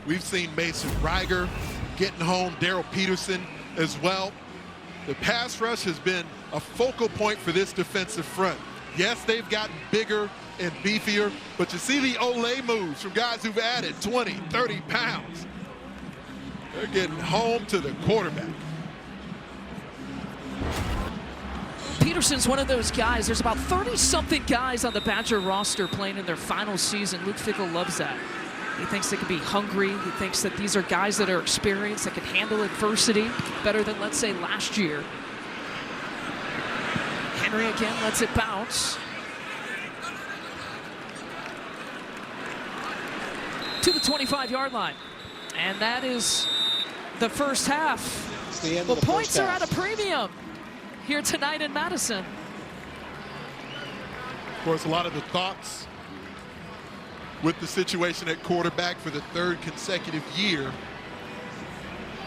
We've seen Mason Riger getting home, Daryl Peterson as well. The pass rush has been a focal point for this defensive front. Yes, they've gotten bigger and beefier, but you see the Olay moves from guys who've added 20, 30 pounds. They're getting home to the quarterback. Peterson's one of those guys. There's about 30-something guys on the Badger roster playing in their final season. Luke Fickell loves that. He thinks they can be hungry. He thinks that these are guys that are experienced, that can handle adversity better than, let's say, last year. Henry again lets it bounce. To the 25-yard line. And that is the first half. It's the end well, of the points first are half. at a premium here tonight in Madison. Of course, a lot of the thoughts with the situation at quarterback for the 3rd consecutive year.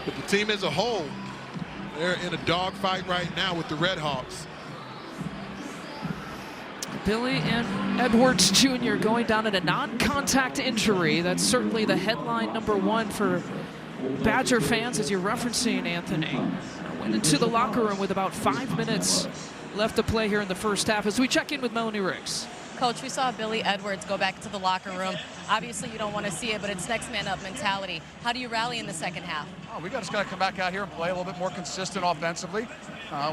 But the team as a whole, they're in a dogfight right now with the Red Hawks. Billy Edwards Jr. going down in a non-contact injury. That's certainly the headline #1 for Badger fans, as you're referencing, Anthony. Went into the locker room with about 5 minutes left to play here in the first half as we check in with Melanie Ricks. Coach, we saw Billy Edwards go back to the locker room. Obviously, you don't want to see it, but it's next man up mentality. How do you rally in the second half? Oh, we just got to come back out here and play a little bit more consistent offensively.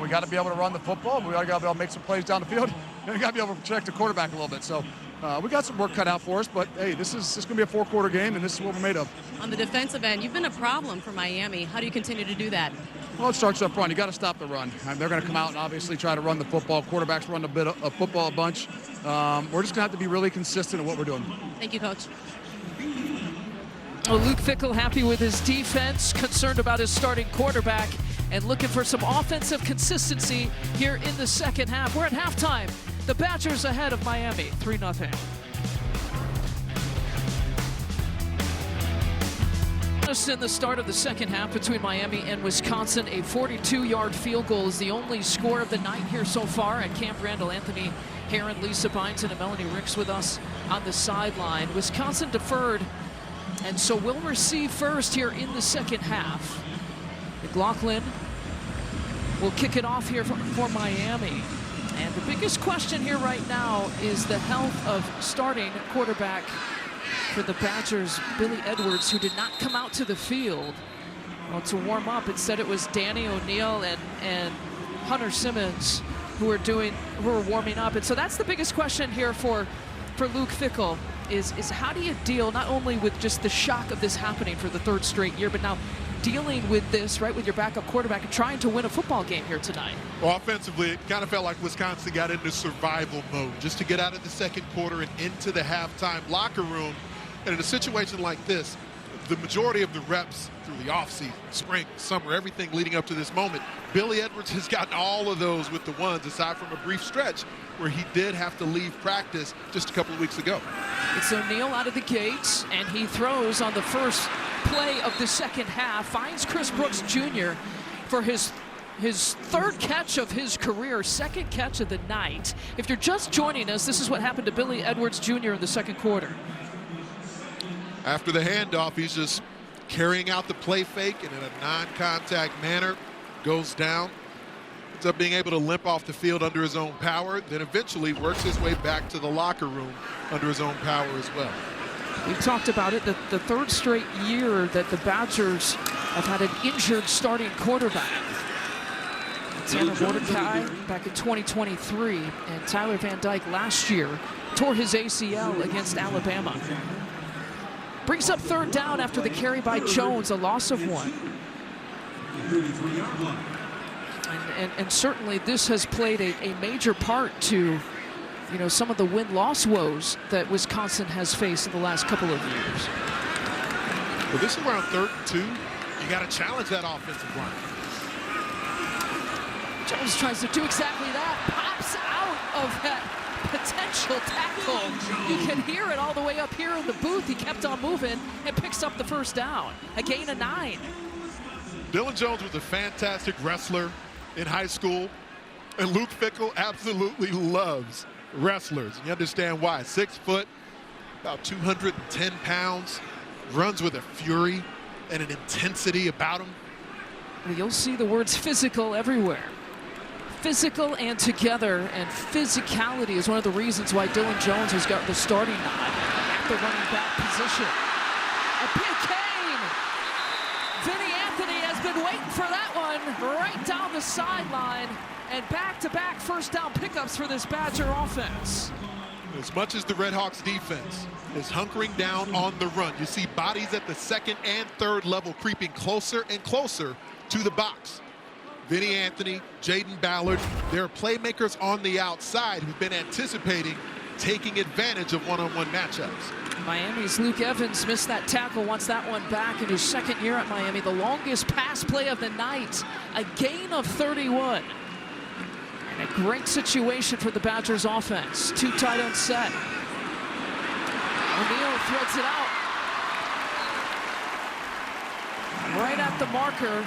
We got to be able to run the football. We got to be able to make some plays down the field. And we got to be able to protect the quarterback a little bit. So we got some work cut out for us. But hey, this is going to be a 4-quarter game, and this is what we're made of. On the defensive end, you've been a problem for Miami. How do you continue to do that? Well, it starts up front. You got to stop the run. And they're going to come out and obviously try to run the football. Quarterbacks run a football a bunch. We're just going to have to be really consistent in what we're doing. Thank you, Coach. Well, Luke Fickell happy with his defense, concerned about his starting quarterback, and looking for some offensive consistency here in the second half. We're at halftime. The Badgers ahead of Miami, 3-0. In the start of the second half between Miami and Wisconsin, a 42-yard field goal is the only score of the night here so far at Camp Randall. Anthony Herron, Lisa Byington, and Melanie Ricks with us on the sideline. Wisconsin deferred, and so will receive first here in the second half. McLaughlin will kick it off here for Miami. And the biggest question here right now is the health of starting quarterback for the Badgers, Billy Edwards, who did not come out to the field to warm up. Instead, it was Danny O'Neill and Hunter Simmons who were warming up. And so that's the biggest question here for Luke Fickell is how do you deal not only with just the shock of this happening for the 3rd straight year, but now dealing with this, right, with your backup quarterback and trying to win a football game here tonight. Well, offensively, it kind of felt like Wisconsin got into survival mode just to get out of the second quarter and into the halftime locker room. And in a situation like this, the majority of the reps through the offseason, spring, summer, everything leading up to this moment, Billy Edwards has gotten all of those with the ones, aside from a brief stretch where he did have to leave practice just a couple of weeks ago. It's O'Neill out of the gates, and he throws on the first play of the second half, finds Chris Brooks Jr. for his 3rd catch of his career, 2nd catch of the night. If you're just joining us, this is what happened to Billy Edwards Jr. in the second quarter. After the handoff, he's just carrying out the play fake and in a non-contact manner, goes down, ends up being able to limp off the field under his own power, then eventually works his way back to the locker room under his own power as well. We've talked about it, the 3rd straight year that the Badgers have had an injured starting quarterback. Tanner Mordecai back in 2023, and Tyler Van Dyke last year tore his ACL against Alabama. Brings up 3rd down after the carry by Jones, a loss of 1. And certainly this has played a major part to, some of the win-loss woes that Wisconsin has faced in the last couple of years. Well, this is around 3rd and 2. You got to challenge that offensive line. Jones tries to do exactly that, pops out of that potential tackle. You can hear it all the way up here in the booth. He kept on moving and picks up the 1st down. A gain of 9. Dylan Jones was a fantastic wrestler in high school, and Luke Fickell absolutely loves wrestlers. You understand why. 6 foot, about 210 pounds, runs with a fury and an intensity about him. You'll see the words physical everywhere. Physical and together, and physicality is one of the reasons why Dylan Jones has got the starting nod at the running back position. A big game. Vinny Anthony has been waiting for that one right down the sideline, and back-to-back 1st down pickups for this Badger offense. As much as the Redhawks defense is hunkering down on the run, you see bodies at the 2nd and 3rd level creeping closer and closer to the box. Vinny Anthony, Jaden Ballard, there are playmakers on the outside who've been anticipating taking advantage of one-on-one matchups. Miami's Luke Evans missed that tackle, wants that one back in his 2nd year at Miami. The longest pass play of the night, a gain of 31. And a great situation for the Badgers offense. 2 tight end set. O'Neill threads it out. Right at the marker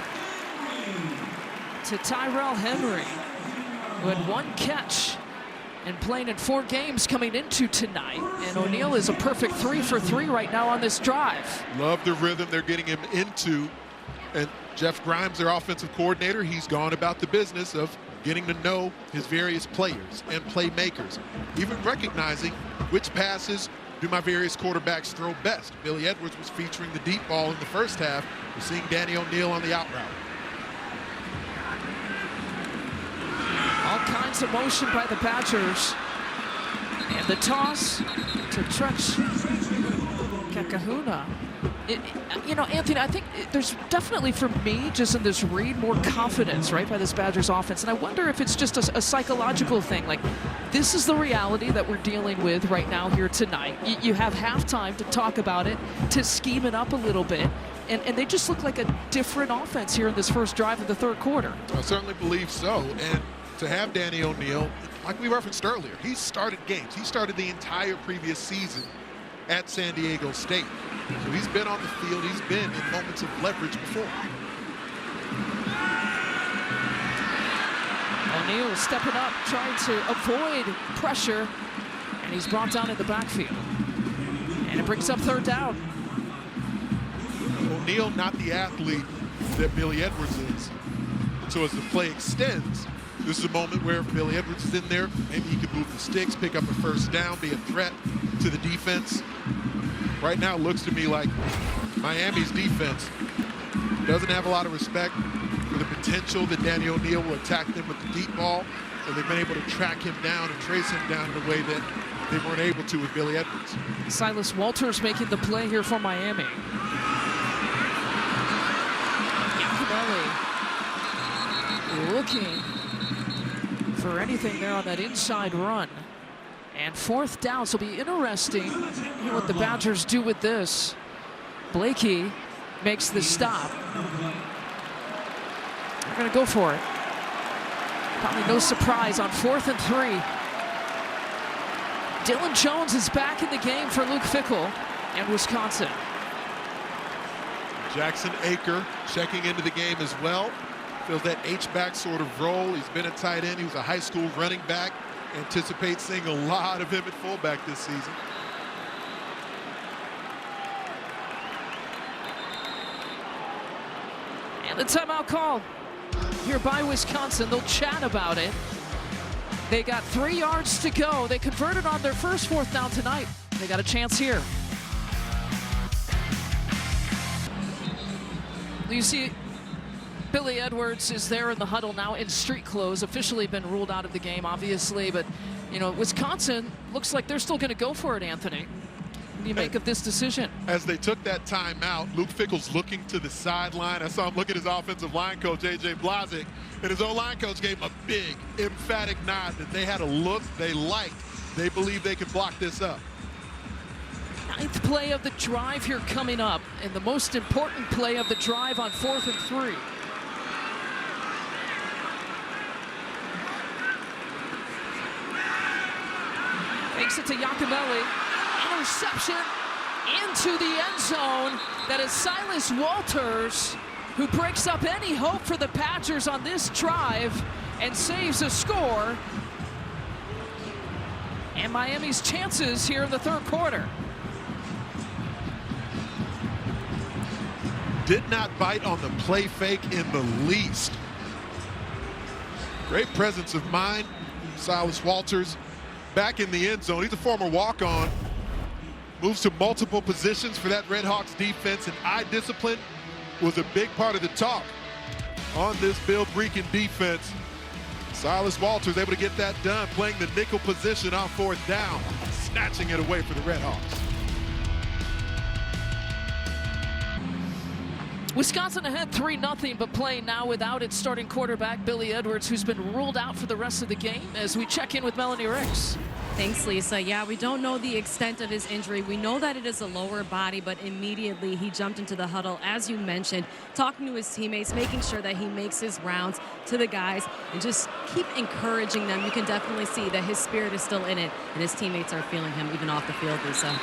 to Tyrell Henry, who had 1 catch and playing in 4 games coming into tonight. And O'Neal is a perfect 3 for 3 right now on this drive. Love the rhythm they're getting him into. And Jeff Grimes, their offensive coordinator, he's gone about the business of getting to know his various players and playmakers, even recognizing which passes do my various quarterbacks throw best. Billy Edwards was featuring the deep ball in the first half. We're seeing Danny O'Neal on the out route. All kinds of motion by the Badgers. And the toss to Trex Kakahuna. You know, Anthony, I think there's definitely, for me, just in this read, more confidence, right, by this Badgers offense. And I wonder if it's just a psychological thing. Like, this is the reality that we're dealing with right now here tonight. You have halftime to talk about it, to scheme it up a little bit. And they just look like a different offense here in this first drive of the third quarter. I certainly believe so. And to have Danny O'Neal, like we referenced earlier, he started games. He started the entire previous season at San Diego State. So he's been on the field. He's been in moments of leverage before. O'Neal stepping up, trying to avoid pressure, and he's brought down in the backfield. And it brings up third down. O'Neal, not the athlete that Billy Edwards is. So as the play extends, this is a moment where if Billy Edwards is in there, maybe he can move the sticks, pick up a first down, be a threat to the defense. Right now, it looks to me like Miami's defense doesn't have a lot of respect for the potential that Danny O'Neal will attack them with the deep ball. So they've been able to track him down and trace him down in a way that they weren't able to with Billy Edwards. Silas Walters making the play here for Miami. Yakinelli looking for anything there on that inside run. And fourth down, so it'll be interesting what the Badgers do with this. Blakey makes the stop. They're going to go for it. Probably no surprise on 4th and 3. Dylan Jones is back in the game for Luke Fickell and Wisconsin. Jackson Aker checking into the game as well. Feels that H-back sort of role. He's been a tight end. He was a high school running back. Anticipate seeing a lot of him at fullback this season. And the timeout call here by Wisconsin. They'll chat about it. They got 3 yards to go. They converted on their first 4th down tonight. They got a chance here. You see, Billy Edwards is there in the huddle now in street clothes, officially been ruled out of the game, obviously. But, you know, Wisconsin looks like they're still going to go for it, Anthony. What do you make of this decision? As they took that timeout, Luke Fickell's looking to the sideline. I saw him look at his offensive line coach, A.J. Blazik, and his O-line coach gave him a big, emphatic nod that they had a look they liked. They believe they can block this up. 9th play of the drive here coming up, and the most important play of the drive on 4th and 3. Takes it to Yakinelli. Interception into the end zone. That is Silas Walters, who breaks up any hope for the Badgers on this drive and saves a score. And Miami's chances here in the third quarter. Did not bite on the play fake in the least. Great presence of mind. Silas Walters back in the end zone. He's a former walk-on. Moves to multiple positions for that Redhawks defense, and eye discipline was a big part of the talk on this Bill Breakin defense. Silas Walters able to get that done, playing the nickel position on 4th down, snatching it away for the Redhawks. Wisconsin ahead 3-0, but playing now without its starting quarterback, Billy Edwards, who's been ruled out for the rest of the game, as we check in with Melanie Ricks. Thanks, Lisa. Yeah, we don't know the extent of his injury. We know that it is a lower body, but immediately he jumped into the huddle, as you mentioned, talking to his teammates, making sure that he makes his rounds to the guys and just keep encouraging them. You can definitely see that his spirit is still in it, and his teammates are feeling him even off the field, Lisa.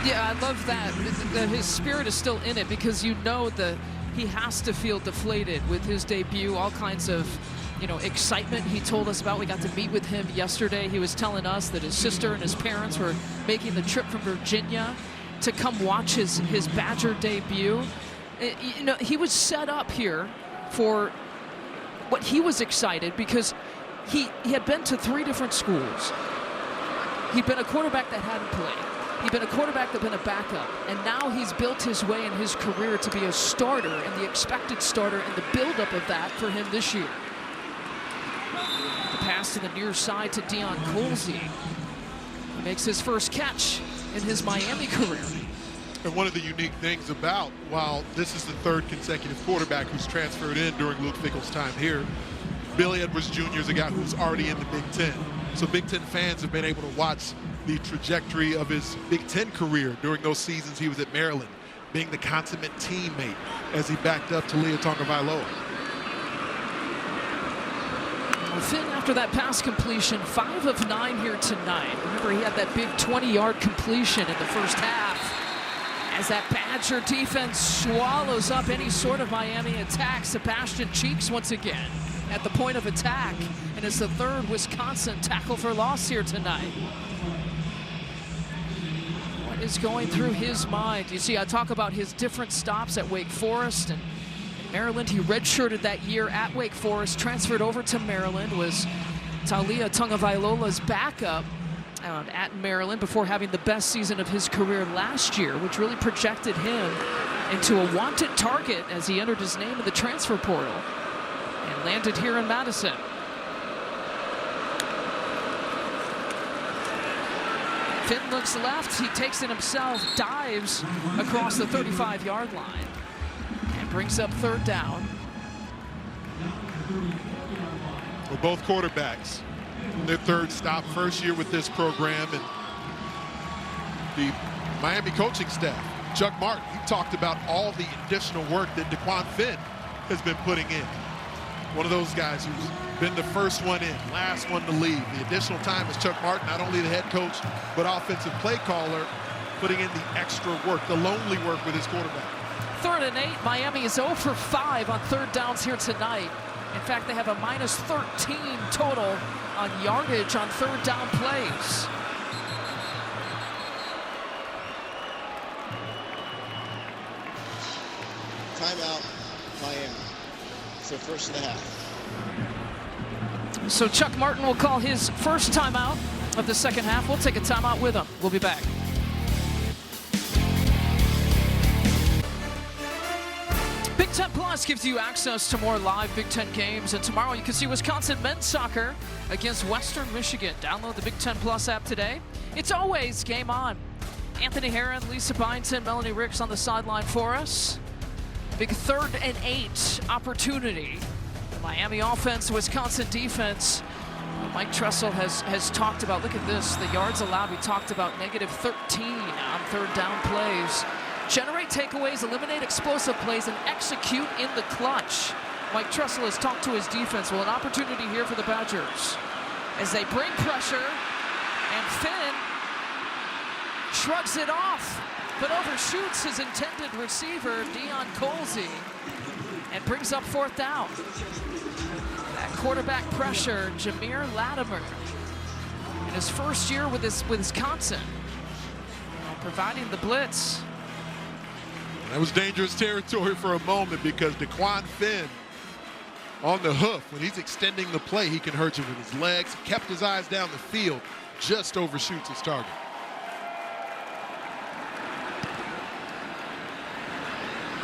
Yeah, I love that his spirit is still in it, because you know that he has to feel deflated with his debut, all kinds of excitement he told us about. We got to meet with him yesterday. He was telling us that his sister and his parents were making the trip from Virginia to come watch his Badger debut. He was set up here for what he was excited because he had been to 3 different schools. He'd been a quarterback that hadn't played. He'd been a quarterback that had been a backup. And now he's built his way in his career to be a starter and the expected starter and the buildup of that for him this year. The pass to the near side to Deion Colsey. He makes his first catch in his Miami career. And one of the unique things about, while this is the 3rd consecutive quarterback who's transferred in during Luke Fickell's time here, Billy Edwards Jr. is a guy who's already in the Big Ten. So Big Ten fans have been able to watch the trajectory of his Big Ten career during those seasons he was at Maryland, being the consummate teammate as he backed up Taulia Tagovailoa. Finn, after that pass completion, 5 of 9 here tonight. Remember, he had that big 20-yard completion in the first half. As that Badger defense swallows up any sort of Miami attack, Sebastian Cheeks once again at the point of attack. And it's the 3rd Wisconsin tackle for loss here tonight. What is going through his mind? You see, I talk about his different stops at Wake Forest and Maryland. He redshirted that year at Wake Forest, transferred over to Maryland, was Taulia Tagovailoa's backup at Maryland before having the best season of his career last year, which really projected him into a wanted target as he entered his name in the transfer portal and landed here in Madison. Finn looks left, he takes it himself, dives across the 35-yard line and brings up 3rd down. Well, both quarterbacks, their 3rd stop, first year with this program, and the Miami coaching staff. Chuck Martin, he talked about all the additional work that DeQuan Finn has been putting in. One of those guys who's been the first one in, last one to leave. The additional time as Chuck Martin, not only the head coach, but offensive play caller, putting in the extra work, the lonely work with his quarterback. 3rd and 8, Miami is 0 for 5 on 3rd downs here tonight. In fact, they have a -13 total on yardage on 3rd down plays. Timeout, Miami. So 1st and a half. So Chuck Martin will call his first timeout of the 2nd half. We'll take a timeout with him. We'll be back. Big Ten Plus gives you access to more live Big Ten games, and tomorrow you can see Wisconsin men's soccer against Western Michigan. Download the Big Ten Plus app today. It's always game on. Anthony Herron, Lisa Byington, Melanie Ricks on the sideline for us. Big 3rd and 8 opportunity. The Miami offense, Wisconsin defense. Mike Tressel has talked about, look at this, the yards allowed. We talked about -13 on 3rd down plays. Generate takeaways, eliminate explosive plays, and execute in the clutch. Mike Tressel has talked to his defense. Well, an opportunity here for the Badgers as they bring pressure, and Finn shrugs it off, but overshoots his intended receiver, Deion Colsey, and brings up 4th down. That quarterback pressure, Jameer Latimer, in his first year with Wisconsin, providing the blitz. That was dangerous territory for a moment because DeQuan Finn on the hoof. When he's extending the play, he can hurt you with his legs. Kept his eyes down the field, just overshoots his target.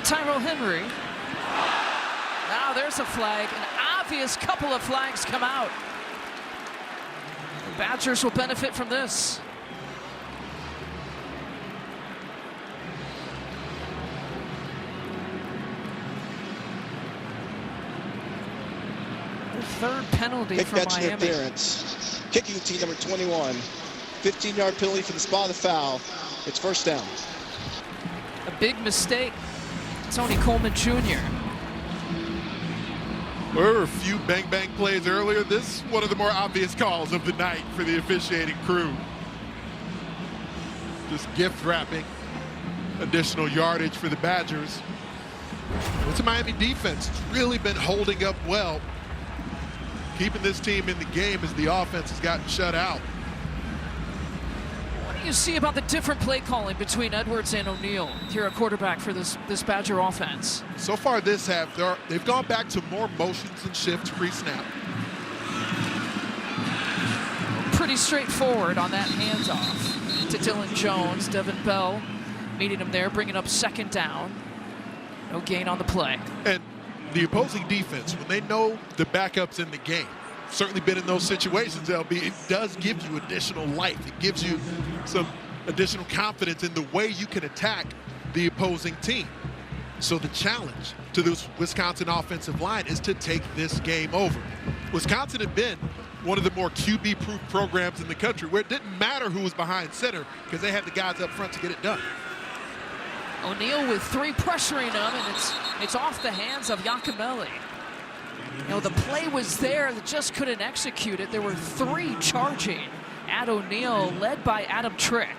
Tyrell Henry. Now there's a flag. An obvious couple of flags come out. The Badgers will benefit from this. The 3rd penalty for Miami. Interference. Kicking team number 21. 15-yard penalty for the spot of the foul. It's 1st down. A big mistake. Tony Coleman Jr. There were a few bang-bang plays earlier. This is one of the more obvious calls of the night for the officiating crew. Just gift wrapping additional yardage for the Badgers. It's a Miami defense. It's really been holding up well keeping this team in the game as the offense has gotten shut out. What do you see about the different play calling between Edwards and O'Neal here at quarterback for this Badger offense? So far this half, they've gone back to more motions and shifts pre-snap. Pretty straightforward on that handoff to Dylan Jones. Devin Bell meeting him there, bringing up second down. No gain on the play. And the opposing defense, when they know the backup's in the game, certainly been in those situations, LB, it does give you additional life. It gives you some additional confidence in the way you can attack the opposing team. So the challenge to this Wisconsin offensive line is to take this game over. Wisconsin had been one of the more QB-proof programs in the country where it didn't matter who was behind center because they had the guys up front to get it done. O'Neal with 3 pressuring him, and it's off the hands of Iacomelli. You know, the play was there, they just couldn't execute it. There were 3 charging at O'Neal, led by Adam Trick.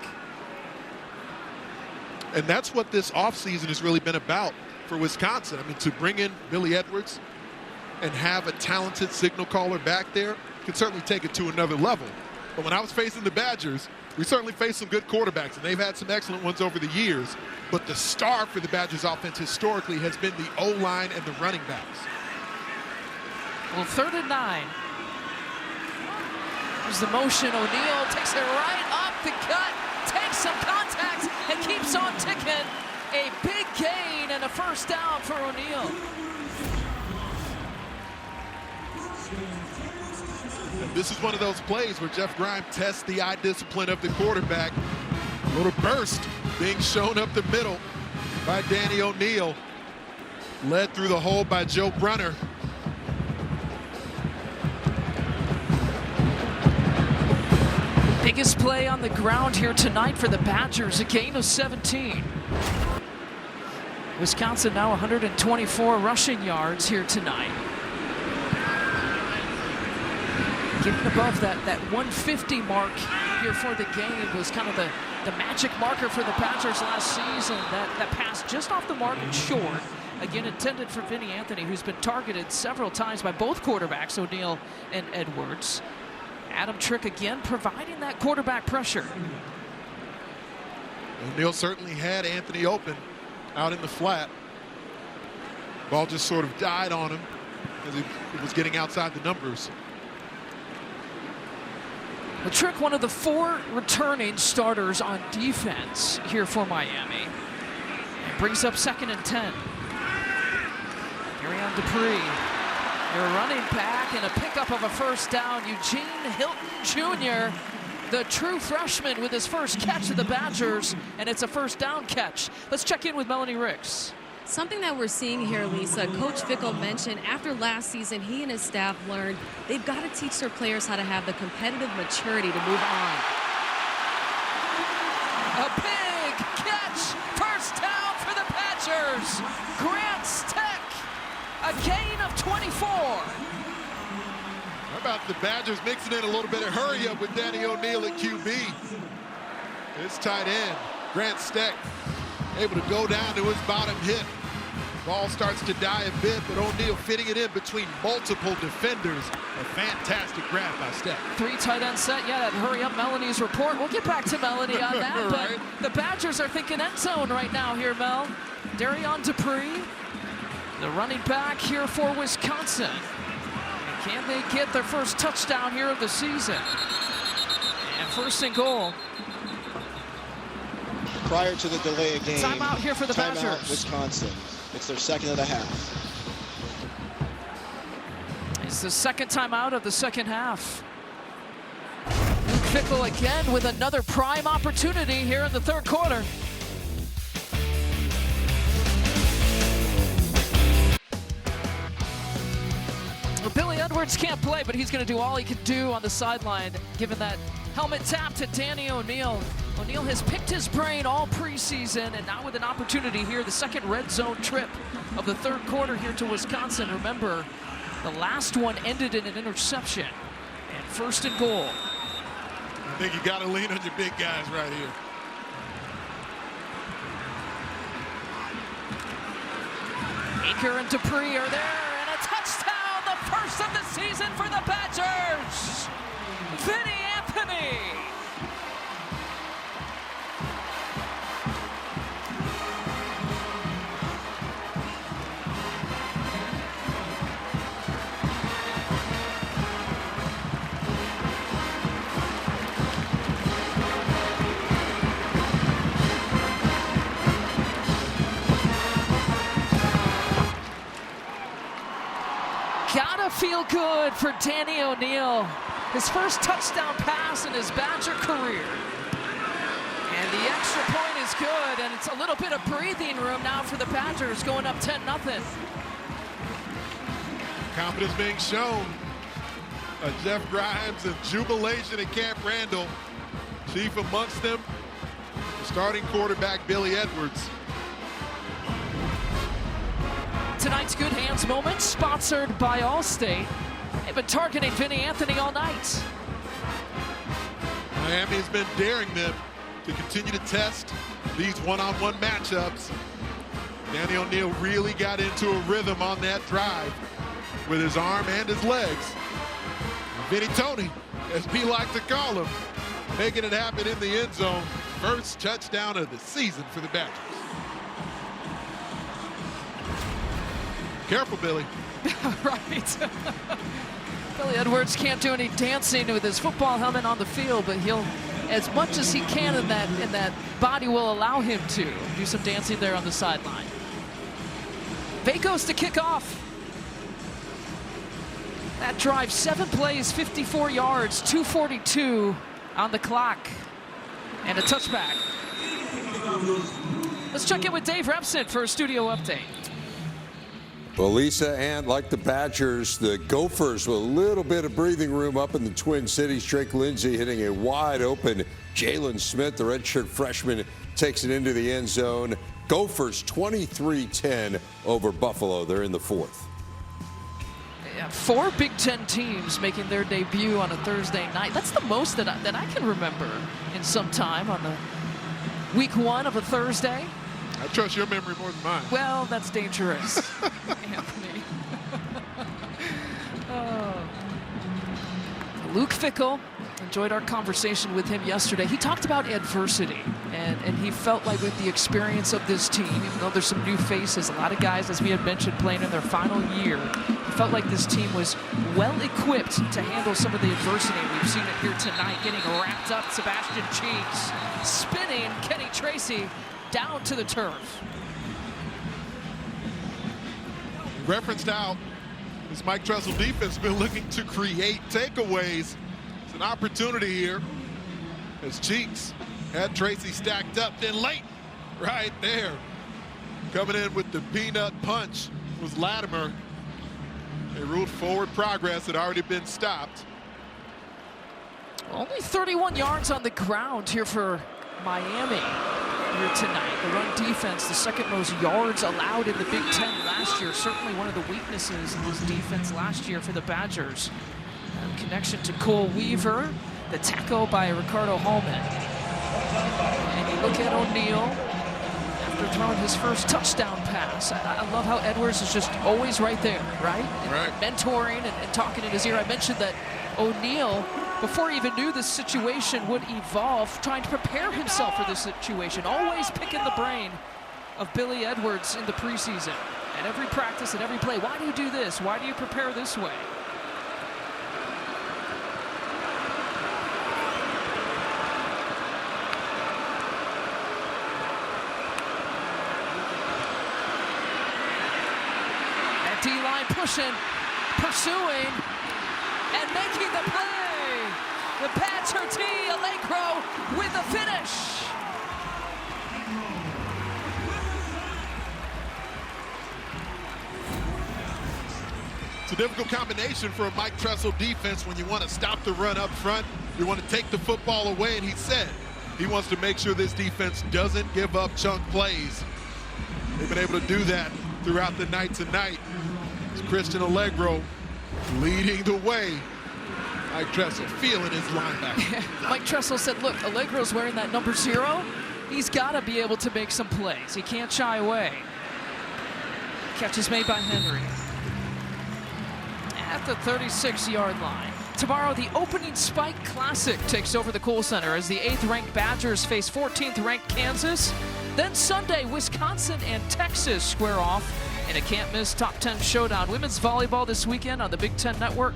And that's what this offseason has really been about for Wisconsin. I mean, to bring in Billy Edwards and have a talented signal caller back there can certainly take it to another level. But when I was facing the Badgers, we certainly faced some good quarterbacks, and they've had some excellent ones over the years. But the star for the Badgers offense historically has been the O-line and the running backs. Well, 3rd and 9. There's the motion. O'Neal takes it right up the gut, takes some contact, and keeps on ticking. A big gain and a first down for O'Neal. And this is one of those plays where Jeff Grimes tests the eye discipline of the quarterback. A little burst being shown up the middle by Danny O'Neal. Led through the hole by Joe Brunner. Biggest play on the ground here tonight for the Badgers, a gain of 17. Wisconsin now 124 rushing yards here tonight. Getting above that 150 mark here for the game was kind of the magic marker for the Badgers last season. That pass just off the mark and short. Again, intended for Vinny Anthony, who's been targeted several times by both quarterbacks, O'Neal and Edwards. Adam Trick again providing that quarterback pressure. O'Neal certainly had Anthony open out in the flat. Ball just sort of died on him as he was getting outside the numbers. The Trick, one of the 4 returning starters on defense here for Miami. It brings up 2nd and 10. Arion Dupree, their running back, and a pickup of a first down. Eugene Hilton Jr., the true freshman with his first catch of the Badgers, and it's a first down catch. Let's check in with Melanie Ricks. Something that we're seeing here, Lisa, Coach Fickle mentioned after last season, he and his staff learned they've got to teach their players how to have the competitive maturity to move on. A big catch, first down for the Badgers. Grant Steck, a gain of 24. How about the Badgers mixing in a little bit of hurry up with Danny O'Neal at QB? His tight end, Grant Steck, able to go down to his bottom hip. Ball starts to die a bit, but O'Neal fitting it in between multiple defenders. A fantastic grab by Steck. 3 tight end set. Yeah, that hurry up Melanie's report. We'll get back to Melanie on that, Right. but the Badgers are thinking end zone right now here, Mel. Arion Dupree, the running back here for Wisconsin. And can they get their first touchdown here of the season? And 1st and goal. Prior to the delay of game. Timeout here for the Timeout, Badgers. Wisconsin. It's their 2nd of the half. It's the 2nd timeout of the 2nd half. Luke Fickle again with another prime opportunity here in the 3rd quarter. Well, Billy Edwards can't play, but he's going to do all he can do on the sideline, given that helmet tap to Danny O'Neal. O'Neal has picked his brain all preseason, and now with an opportunity here, the 2nd red zone trip of the 3rd quarter here to Wisconsin. Remember, the last one ended in an interception. And 1st and goal. I think you got to lean on your big guys right here. Aker and Dupree are there, and a touchdown, the first of the season season for the Badgers, Vinny Anthony. Gotta feel good for Danny O'Neal. His first touchdown pass in his Badger career. And the extra point is good, and it's a little bit of breathing room now for the Badgers, going up 10-0. Confidence being shown. Jeff Grimes and jubilation at Camp Randall. Chief amongst them, starting quarterback Billy Edwards. Tonight's Good Hands moment, sponsored by Allstate. They've been targeting Vinny Anthony all night. Miami has been daring them to continue to test these one-on-one matchups. Danny O'Neal really got into a rhythm on that drive with his arm and his legs. Vinny Tony, as we like to call him, making it happen in the end zone. First touchdown of the season for the Badgers. Careful, Billy. Right. Billy Edwards can't do any dancing with his football helmet on the field, but he'll, as much as he can in that body will allow him to, do some dancing there on the sideline. Vacos to kick off. That drive, 7 plays, 54 yards, 2:42 on the clock, and a touchback. Let's check in with Dave Repson for a studio update. Well, Lisa, and like the Badgers, the Gophers with a little bit of breathing room up in the Twin Cities. Drake Lindsay hitting a wide open. Jalen Smith, the redshirt freshman, takes it into the end zone. Gophers 23-10 over Buffalo. They're in the fourth. Yeah, 4 Big Ten teams making their debut on a Thursday night. That's the most that I can remember in some time on the week 1 of a Thursday. I trust your memory more than mine. Well, that's dangerous, Anthony. Luke Fickell, enjoyed our conversation with him yesterday. He talked about adversity, and he felt like with the experience of this team, even though there's some new faces, a lot of guys, as we had mentioned, playing in their final year, he felt like this team was well-equipped to handle some of the adversity. We've seen it here tonight, getting wrapped up. Sebastian Cheeks spinning Kenny Tracy down to the turf. Referenced out, this Mike Tressel defense has been looking to create takeaways. It's an opportunity here as Cheeks had Tracy stacked up, then late right there. Coming in with the peanut punch was Latimer. They ruled forward progress had already been stopped. Only 31 yards on the ground here for Miami here tonight. The run defense, the second most yards allowed in the Big Ten last year. Certainly one of the weaknesses in this defense last year for the Badgers. Connection to Cole Weaver, the tackle by Ricardo Hallman. And you look at O'Neal after throwing his first touchdown pass. I love how Edwards is just always right there, right? Right. Mentoring and talking in his ear. I mentioned that O'Neal, before he even knew this situation would evolve, trying to prepare himself for this situation, always picking the brain of Billy Edwards in the preseason. At every practice, at every play, why do you do this? Why do you prepare this way? That D-line pushing, pursuing, and making the play. The Badger T. Allegro with the finish. It's a difficult combination for a Mike Tressel defense when you want to stop the run up front. You want to take the football away, and he said he wants to make sure this defense doesn't give up chunk plays. They've been able to do that throughout the night tonight. It's Christian Allegro leading the way. Mike Tressel feeling his linebacker. Mike Tressel said, look, Allegro's wearing that number 0. He's got to be able to make some plays. He can't shy away. Catch is made by Henry. at the 36-yard line. Tomorrow, the opening Spike Classic takes over the Kohl Center as the 8th-ranked Badgers face 14th-ranked Kansas. Then Sunday, Wisconsin and Texas square off in a can't-miss top 10 showdown. Women's volleyball this weekend on the Big Ten Network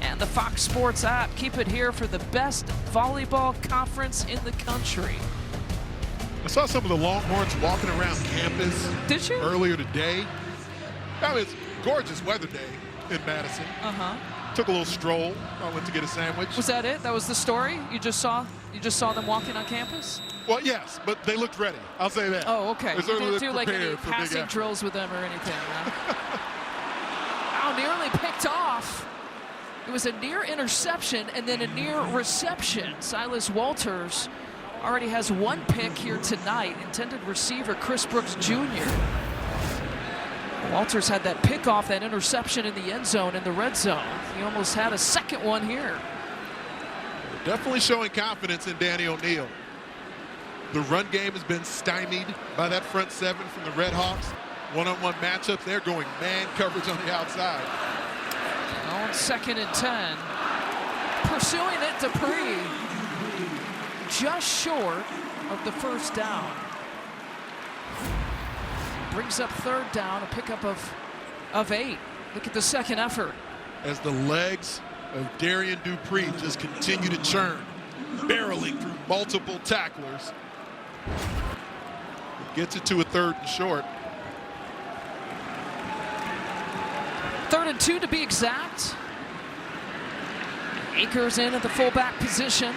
and the Fox Sports app. Keep it here for the best volleyball conference in the country. I saw some of the Longhorns walking around campus. Did you? Earlier today. I mean, it's a gorgeous weather day in Madison. Took a little stroll. I went to get a sandwich. Was that it? That was the story? You just saw them walking on campus? Well, yes, but they looked ready. I'll say that. Oh, okay. They You certainly didn't looked do like any prepared for big passing effort. drills with them or anything, huh? Nearly picked off. It was a near interception and then a near reception. Silas Walters already has one pick here tonight. Intended receiver Chris Brooks Jr. Walters had that pick off, that interception in the end zone, in the red zone. He almost had a second one here. Definitely showing confidence in Danny O'Neal. The run game has been stymied by that front seven from the Red Hawks. One-on-one matchups, they're going man coverage on the outside. On 2nd and 10. Pursuing it, Dupree. Just short of the first down. Brings up 3rd down, a pickup of 8. Look at the second effort. As the legs of Darian Dupree just continue to churn, barreling through multiple tacklers. Gets it to a 3rd and short. 3rd and 2 to be exact. Akers in at the fullback position.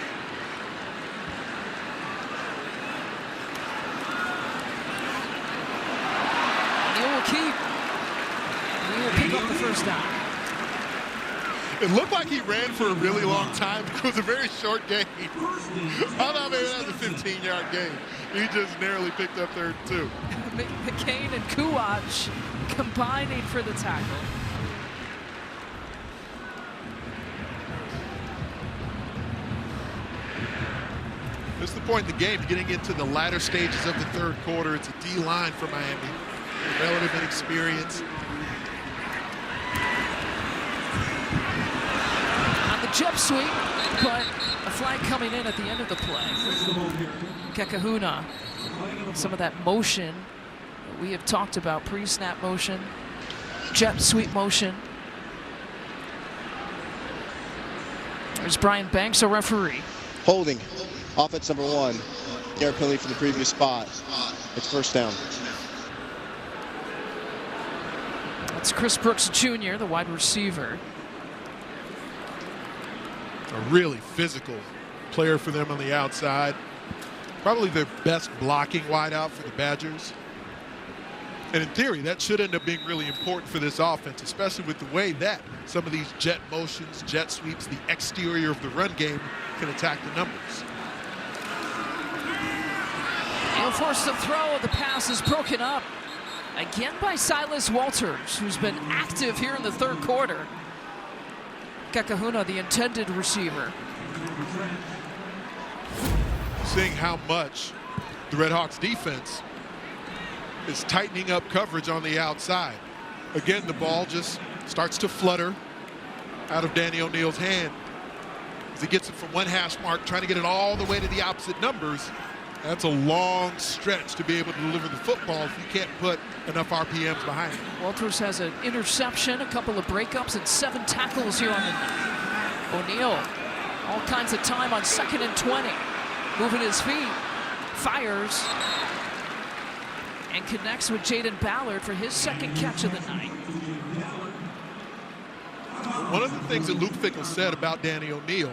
He will pick up the first down. It looked like he ran for a really long time. It was a very short game. I thought maybe that was a 15-yard game. He just narrowly picked up 3rd and 2. McCain and Kuwach combining for the tackle. This is the point in the game, getting into the latter stages of the 3rd quarter. It's a D-line for Miami. Relative inexperience. On the jet sweep, but a flag coming in at the end of the play. Kekahuna, some of that motion that we have talked about, pre-snap motion, jet sweep motion. There's Brian Banks, a referee. Holding. Offense number 1. Yard penalty from the previous spot. It's 1st down. That's Chris Brooks Jr., the wide receiver. A really physical player for them on the outside. Probably their best blocking wideout for the Badgers. And in theory, that should end up being really important for this offense, especially with the way that some of these jet motions, jet sweeps, the exterior of the run game can attack the numbers. He'll force the throw. The pass is broken up again by Silas Walters, who's been active here in the 3rd quarter. Kekahuna, the intended receiver. Seeing how much the Red Hawks defense is tightening up coverage on the outside. Again, the ball just starts to flutter out of Danny O'Neal's hand as he gets it from one hash mark, trying to get it all the way to the opposite numbers. That's a long stretch to be able to deliver the football if you can't put enough RPMs behind it. Walters has an interception, a couple of breakups, and 7 tackles here on the night. O'Neal, all kinds of time on 2nd and 20. Moving his feet, fires, and connects with Jaden Ballard for his 2nd catch of the night. One of the things that Luke Fickell said about Danny O'Neal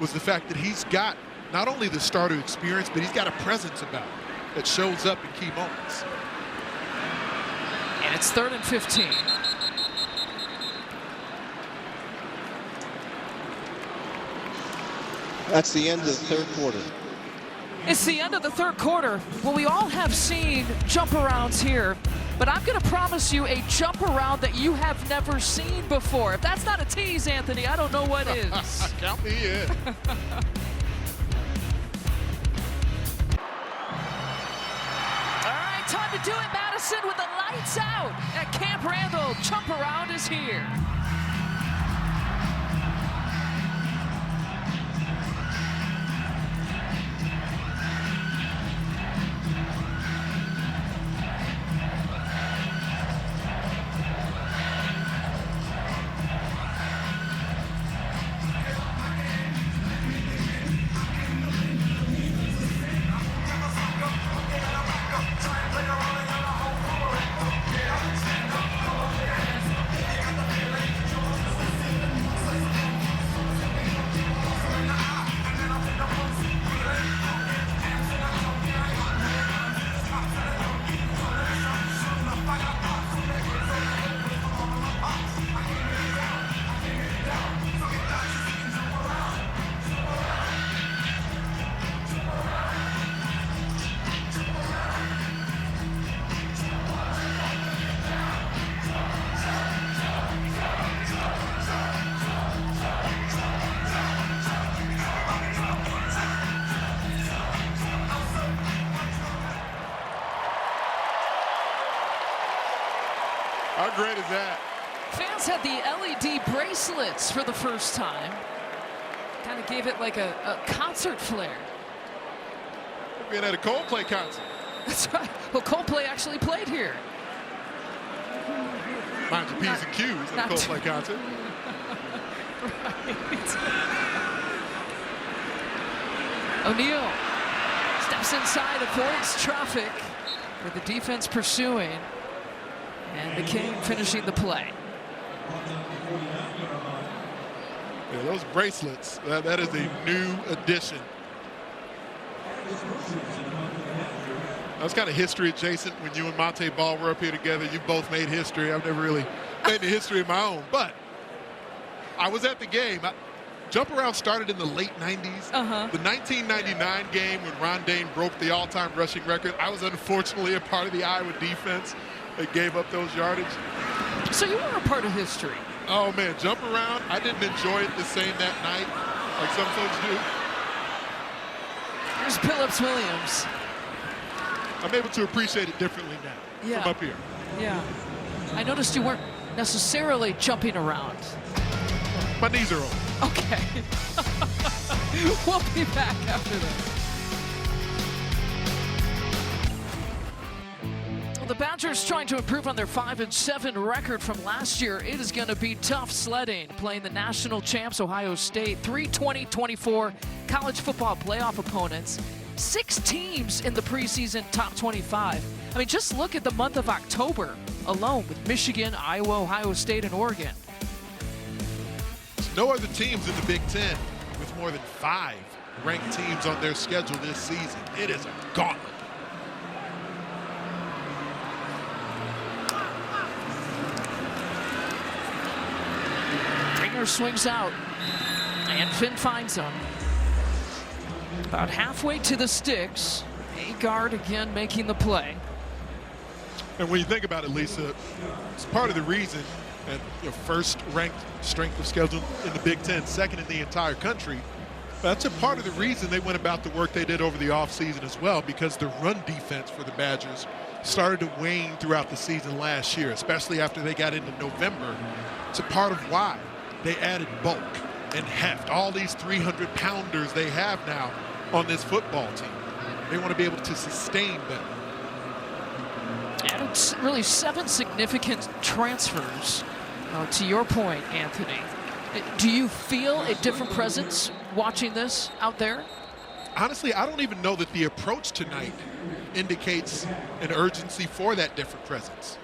was the fact that he's got not only the starter experience, but he's got a presence about him that shows up in key moments. And it's 3rd and 15. That's the end of the 3rd quarter. It's the end of the 3rd quarter. Well, we all have seen jump arounds here, but I'm going to promise you a jump around that you have never seen before. If that's not a tease, Anthony, I don't know what is. Count me in. Time to do it, Madison, with the lights out at Camp Randall. Jump around is here. How great is that? Fans had the LED bracelets for the first time. Kind of gave it like a concert flair. Being at a Coldplay concert. That's right. Well, Coldplay actually played here. Mind your P's and Q's at a Coldplay concert. Right. O'Neal steps inside, avoids traffic with the defense pursuing, and McCain finishing the play. Yeah, those bracelets, that is a new addition. That was kind of history adjacent when you and Monte Ball were up here together. You both made history. I've never really made the history of my own, but I was at the game. Jump around started in the late 90s. The 1999 game when Ron Dane broke the all-time rushing record, I was unfortunately a part of the Iowa defense that gave up those yardage. So you were a part of history. Oh, man, jump around. I didn't enjoy it the same that night like some folks do. Here's Phillips Williams. I'm able to appreciate it differently now from up here. Yeah. I noticed you weren't necessarily jumping around. My knees are open. Okay. We'll be back after this. Well, the Badgers trying to improve on their 5-7 record from last year. It is going to be tough sledding, playing the national champs Ohio State. 3 20-24 college football playoff opponents. 6 teams in the preseason top 25. I mean, just look at the month of October alone with Michigan, Iowa, Ohio State, and Oregon. No other teams in the Big Ten with more than 5 ranked teams on their schedule this season. It is a gauntlet. Ringer swings out, and Finn finds him. About halfway to the sticks. A guard again making the play. And when you think about it, Lisa, it's part of the reason at first-ranked strength of schedule in the Big Ten, second in the entire country. That's a part of the reason they went about the work they did over the offseason as well, because the run defense for the Badgers started to wane throughout the season last year, especially after they got into November. It's a part of why they added bulk and heft, all these 300-pounders they have now on this football team. They want to be able to sustain them. And it's really 7 significant transfers. To your point, Anthony, do you feel a different presence watching this out there? Honestly, I don't even know that the approach tonight indicates an urgency for that different presence.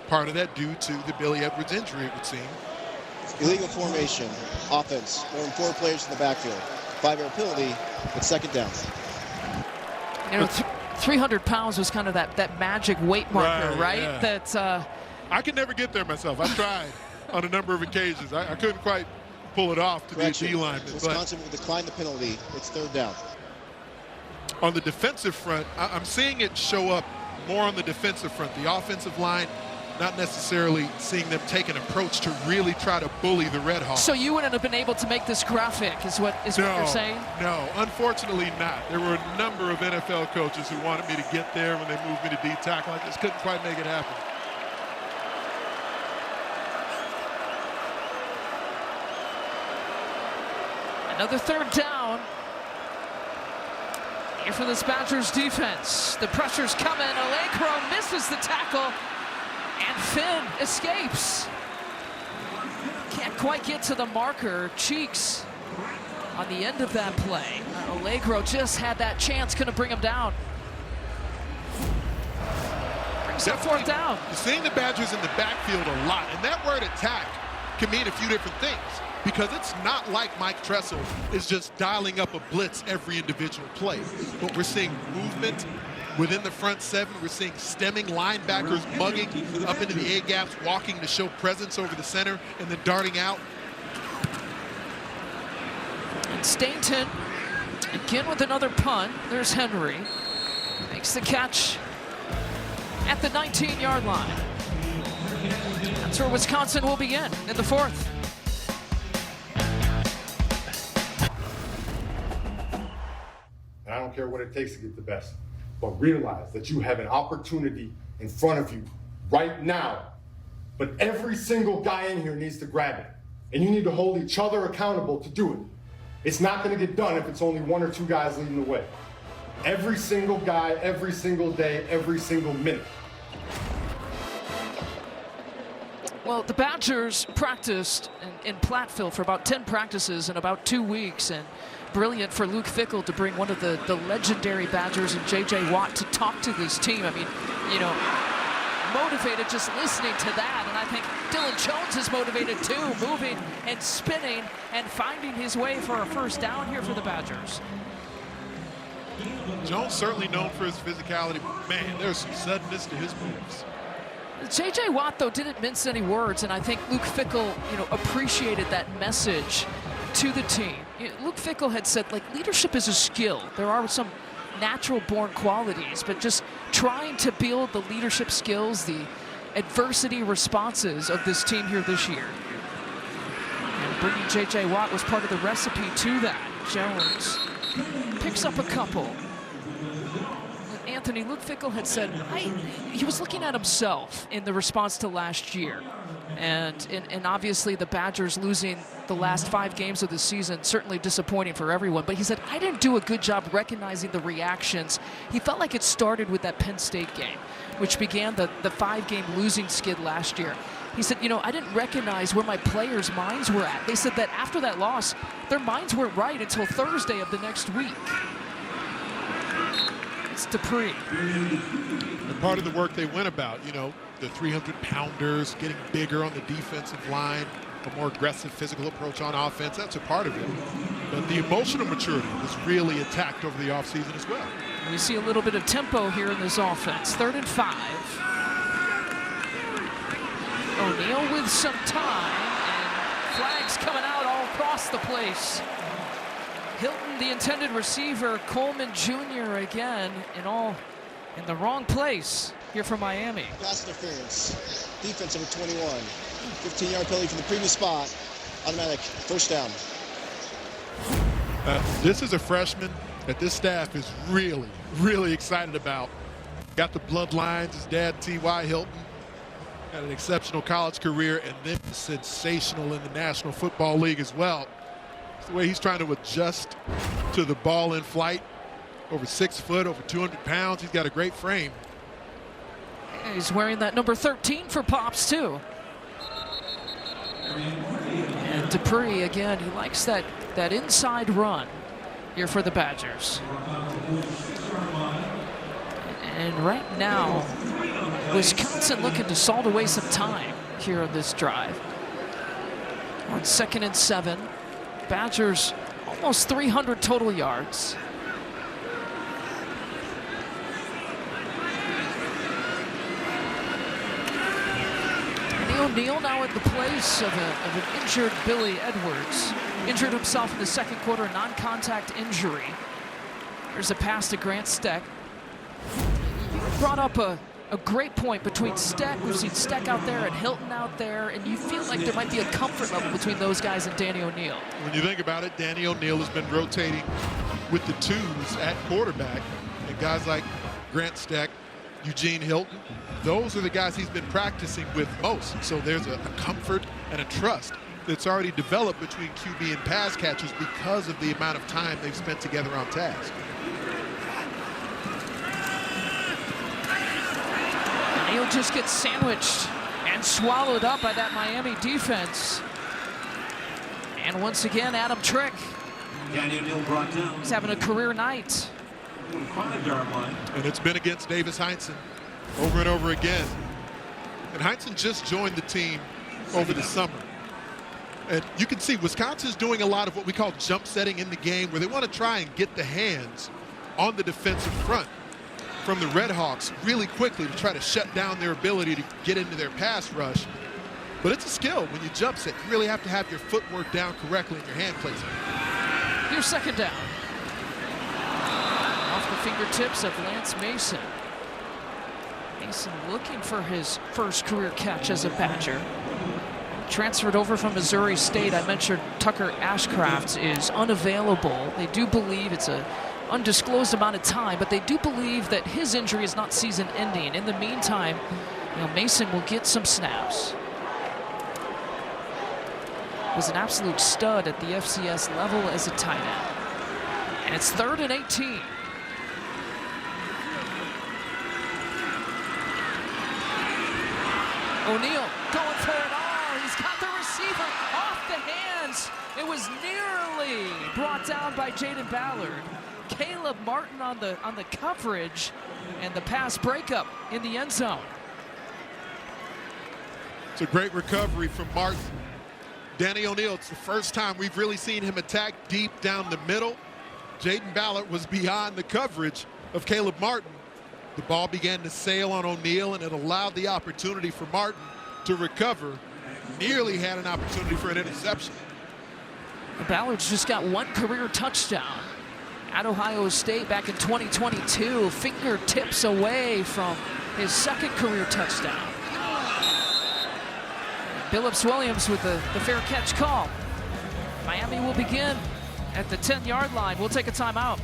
Part of that due to the Billy Edwards injury, it would seem. Illegal formation, offense, more than 4 players in the backfield. 5-yard penalty, it's second down. 300 pounds was kind of that magic weight marker, right? Yeah. That I could never get there myself. I tried on a number of occasions. I couldn't quite pull it off to be a D lineman. Wisconsin will decline the penalty. It's third down. On the defensive front, I'm seeing it show up more on the defensive front. The offensive line, not necessarily seeing them take an approach to really try to bully the Red Hawks. So you wouldn't have been able to make this graphic, is what you're saying? No, unfortunately not. There were a number of NFL coaches who wanted me to get there when they moved me to D tackle. I just couldn't quite make it happen. Another third down. Here for this Badgers defense. The pressure's coming. Allegro misses the tackle. And Finn escapes. Can't quite get to the marker. Cheeks on the end of that play. Allegro just had that chance. Couldn't bring him down. Brings up fourth down. You're seeing the Badgers in the backfield a lot. And that word attack can mean a few different things. Because it's not like Mike Tressel is just dialing up a blitz every individual play. But we're seeing movement within the front 7. We're seeing stemming linebackers mugging up into the A-gaps, walking to show presence over the center, and then darting out. And Stainton again with another punt. There's Henry. Makes the catch at the 19-yard line. That's where Wisconsin will begin in the 4th. I don't care what it takes to get the best, but realize that you have an opportunity in front of you right now But every single guy in here needs to grab it. And you need to hold each other accountable to do it. It's not going to get done if it's only one or two guys leading the way. Every single guy, every single day, every single minute. Well, the Badgers practiced in Platteville for about 10 practices in about 2 weeks, and brilliant for Luke Fickell to bring one of the legendary Badgers and J.J. Watt to talk to this team. I mean, you know, motivated just listening to that, and I think Dylan Jones is motivated too, moving and spinning and finding his way for a first down here for the Badgers. Jones certainly known for his physicality, but man, there's some suddenness to his moves. J.J. Watt, though, didn't mince any words, and I think Luke Fickell, you know, appreciated that message to the team. Luke Fickell had said, like, leadership is a skill. There are some natural-born qualities, but just trying to build the leadership skills, the adversity responses of this team here this year. And bringing J.J. Watt was part of the recipe to that. Jones picks up a couple. Anthony, Luke Fickell had said he was looking at himself in the response to last year. And obviously the Badgers losing the last 5 games of the season, certainly disappointing for everyone. But he said, I didn't do a good job recognizing the reactions. He felt like it started with that Penn State game, which began the 5-game losing skid last year. He said, you know, I didn't recognize where my players' minds were at. They said that after that loss, their minds weren't right until Thursday of the next week. It's Dupree. And part of the work they went about, you know, the 300-pounders getting bigger on the defensive line, a more aggressive physical approach on offense, that's a part of it. But the emotional maturity was really attacked over the offseason as well. We see a little bit of tempo here in this offense. 3rd and 5. O'Neal with some time, and flags coming out all across the place. Hilton, the intended receiver, Coleman Jr. again, in the wrong place here for Miami. Pass interference. Defense number 21. 15-yard penalty from the previous spot. Automatic first down. This is a freshman that this staff is really, really excited about. Got the bloodlines, his dad, T.Y. Hilton. Had an exceptional college career and then sensational in the National Football League as well. It's the way he's trying to adjust to the ball in flight. Over 6 foot, over 200 pounds. He's got a great frame. He's wearing that number 13 for Pops, too. And Dupree, again, he likes that inside run here for the Badgers. And right now, Wisconsin looking to salt away some time here on this drive. On 2nd and 7. Badgers almost 300 total yards. O'Neal now at the place of an injured Billy Edwards. Injured himself in the 2nd quarter, non-contact injury. There's a pass to Grant Steck. You brought up a great point between Steck. We've seen Steck out there and Hilton out there, and you feel like there might be a comfort level between those guys and Danny O'Neal. When you think about it, Danny O'Neal has been rotating with the twos at quarterback, and guys like Grant Steck, Eugene Hilton, those are the guys he's been practicing with most. So there's a comfort and a trust that's already developed between QB and pass catchers because of the amount of time they've spent together on task. He'll just get sandwiched and swallowed up by that Miami defense. And once again, Adam Trick. He's having a career night. And it's been against Davis Heinsohn over and over again. And Heinsohn just joined the team over the summer. And you can see Wisconsin's doing a lot of what we call jump setting in the game, where they want to try and get the hands on the defensive front from the Red Hawks really quickly to try to shut down their ability to get into their pass rush. But it's a skill when you jump set. You really have to have your footwork down correctly and your hand placement. Here's 2nd down. Off the fingertips of Lance Mason. Mason looking for his first career catch as a Badger. Transferred over from Missouri State. I mentioned Tucker Ashcraft is unavailable. They do believe it's a undisclosed amount of time, but they do believe that his injury is not season ending. In the meantime, Mason will get some snaps. was an absolute stud at the FCS level as a tight end. And it's 3rd and 18. O'Neal going for it all. He's got the receiver off the hands. It was nearly brought down by Jaden Ballard. Caleb Martin on the coverage, and the pass breakup in the end zone. It's a great recovery from Martin. Danny O'Neal, it's the first time we've really seen him attack deep down the middle. Jaden Ballard was beyond the coverage of Caleb Martin. The ball began to sail on O'Neal, and it allowed the opportunity for Martin to recover. Nearly had an opportunity for an interception. Ballard's just got 1 career touchdown at Ohio State back in 2022, fingertips away from his 2nd career touchdown. Phillips Williams with the fair catch call. Miami will begin at the 10-yard line. We'll take a timeout.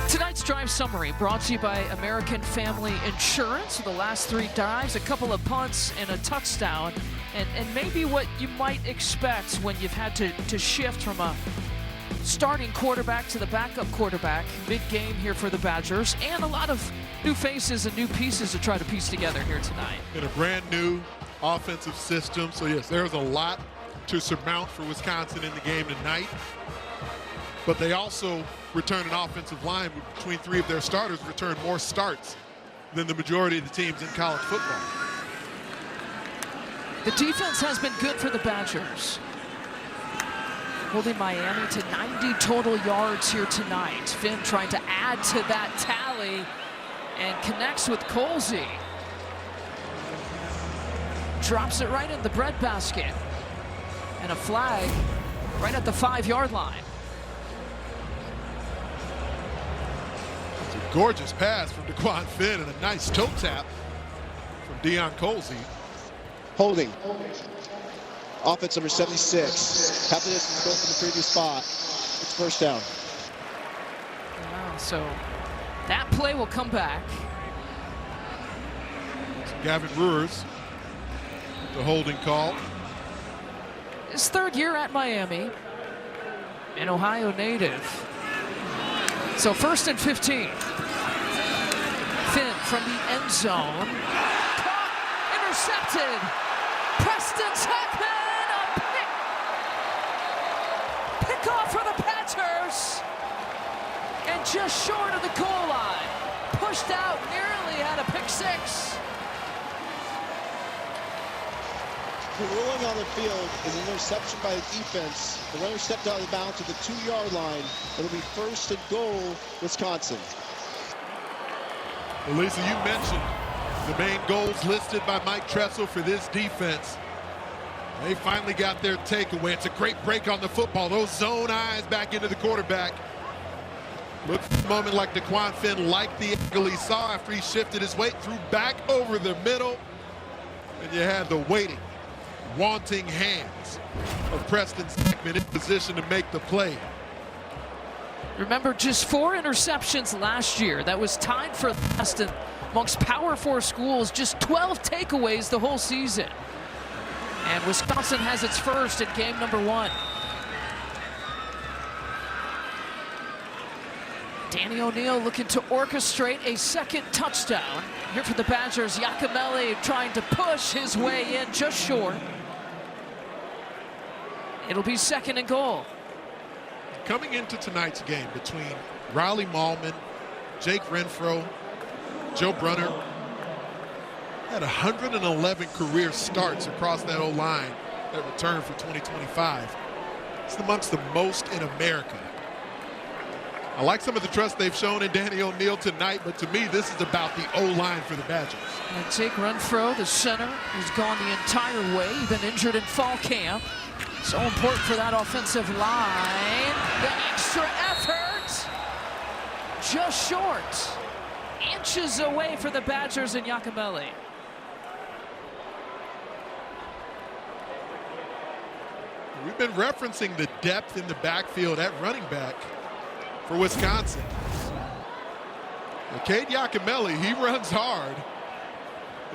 Tonight's drive summary brought to you by American Family Insurance. The last 3 drives, a couple of punts and a touchdown, and maybe what you might expect when you've had to shift from a starting quarterback to the backup quarterback mid-game here for the Badgers, and a lot of new faces and new pieces to try to piece together here tonight. In a brand new offensive system, so yes, there's a lot to surmount for Wisconsin in the game tonight. But they also return an offensive line between 3 of their starters, return more starts than the majority of the teams in college football. The defense has been good for the Badgers, holding Miami to 90 total yards here tonight. Finn trying to add to that tally and connects with Colsey. Drops it right in the breadbasket. And a flag right at the 5-yard line. It's a gorgeous pass from DeQuan Finn and a nice toe tap from Deion Colsey. Holding. Offense number 76. Half of this go from the previous spot. It's 1st down. Wow, so that play will come back. It's Gavin Brewers, the holding call. His 3rd year at Miami, an Ohio native. So 1st and 15. Finn from the end zone. Caught, intercepted. Preston Tuckman, a pick off for the Badgers. And just short of the goal line. Pushed out, nearly had a pick 6. The ruling on the field is an interception by the defense. The runner stepped out of bounds at the 2-yard line. It'll be 1st and goal, Wisconsin. Well, Lisa, you mentioned the main goals listed by Mike Tressel for this defense. They finally got their takeaway. It's a great break on the football. Those zone eyes back into the quarterback. Looked for a moment like DeQuan Finn liked the angle he saw after he shifted his weight, threw back over the middle. And you had the waiting, wanting hands of Preston Tuckman in position to make the play. Remember, just 4 interceptions last year. That was tied for last amongst Power 4 schools. Just 12 takeaways the whole season. And Wisconsin has its first in game number 1. Danny O'Neal looking to orchestrate a 2nd touchdown. Here for the Badgers, Yakimelli trying to push his way in just short. It'll be 2nd and goal. Coming into tonight's game between Riley Mahlman, Jake Renfro, Joe Brunner, had 111 career starts across that O-line that returned for 2025. It's amongst the most in America. I like some of the trust they've shown in Danny O'Neal tonight, but to me, this is about the O-line for the Badgers. And Jake Renfro, the center, has gone the entire way. He's been injured in fall camp. So important for that offensive line. The extra effort, just short. Inches away for the Badgers and Yakimelli. We've been referencing the depth in the backfield at running back for Wisconsin. Cade Giacomelli, he runs hard.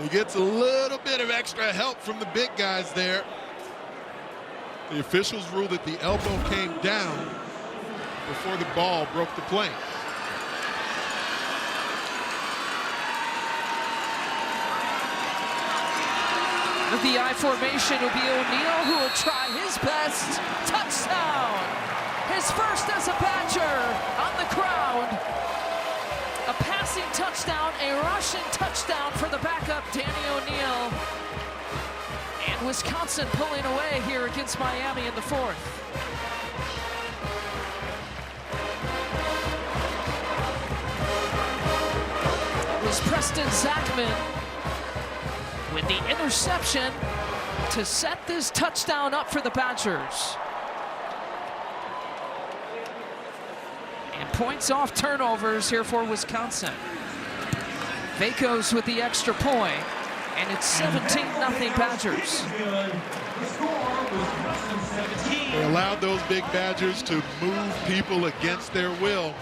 He gets a little bit of extra help from the big guys there. The officials ruled that the elbow came down before the ball broke the plane. The I formation will be O'Neal, who will try his best. Touchdown! His first as a Badger on the ground. A passing touchdown, a rushing touchdown for the backup, Danny O'Neal. And Wisconsin pulling away here against Miami in the fourth. It was Preston Zachman with the interception to set this touchdown up for the Badgers. And points off turnovers here for Wisconsin. Vacos with the extra point, and it's 17-0 Badgers. They allowed those big Badgers to move people against their will.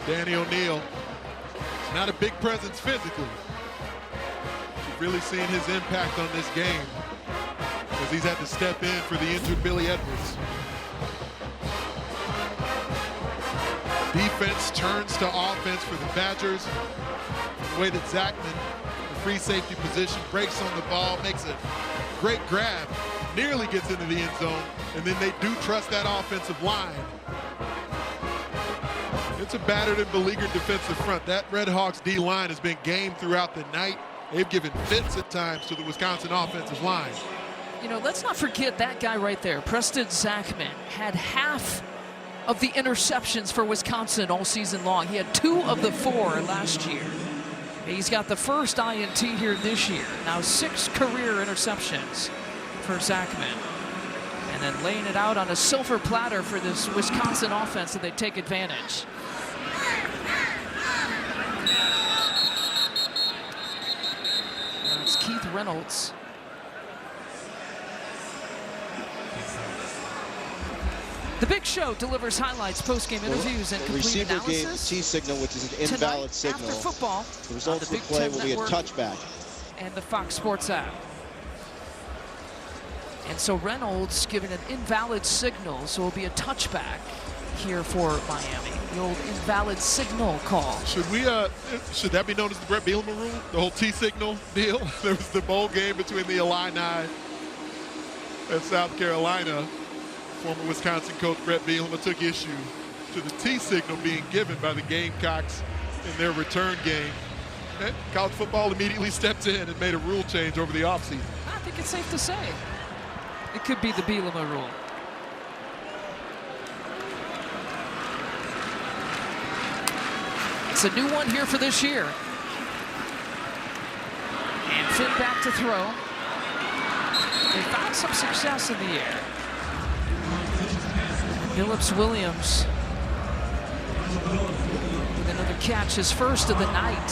Danny O'Neal is not a big presence physically. You've really seen his impact on this game as he's had to step in for the injured Billy Edwards. Defense turns to offense for the Badgers. The way that Zachman, the free safety position, breaks on the ball, makes a great grab, nearly gets into the end zone, and then they do trust that offensive line. It's a battered and beleaguered defensive front. That Red Hawks D-line has been game throughout the night. They've given fits at times to the Wisconsin offensive line. You know, let's not forget that guy right there, Preston Zachman, had half of the interceptions for Wisconsin all season long. He had 2 of the 4 last year. He's got the first INT here this year. Now 6 career interceptions for Zachman. And then laying it out on a silver platter for this Wisconsin offense so they take advantage. That's Keith Reynolds. The Big Show delivers highlights, post-game interviews, and complete receiver analysis. gave the T signal, which is an invalid signal. After football, the result of the play will be a touchback. And the Fox Sports app. And so Reynolds giving an invalid signal, so it'll be a touchback here for Miami. The old invalid signal call. Should should that be known as the Brett Bielema rule? The whole T signal deal? There was the bowl game between the Illini and South Carolina. Former Wisconsin coach Brett Bielema took issue to the T signal being given by the Gamecocks in their return game. And college football immediately stepped in and made a rule change over the offseason. I think it's safe to say it could be the Bielema rule. It's a new one here for this year. And Finn back to throw. They found some success in the air. Phillips Williams with another catch, his first of the night.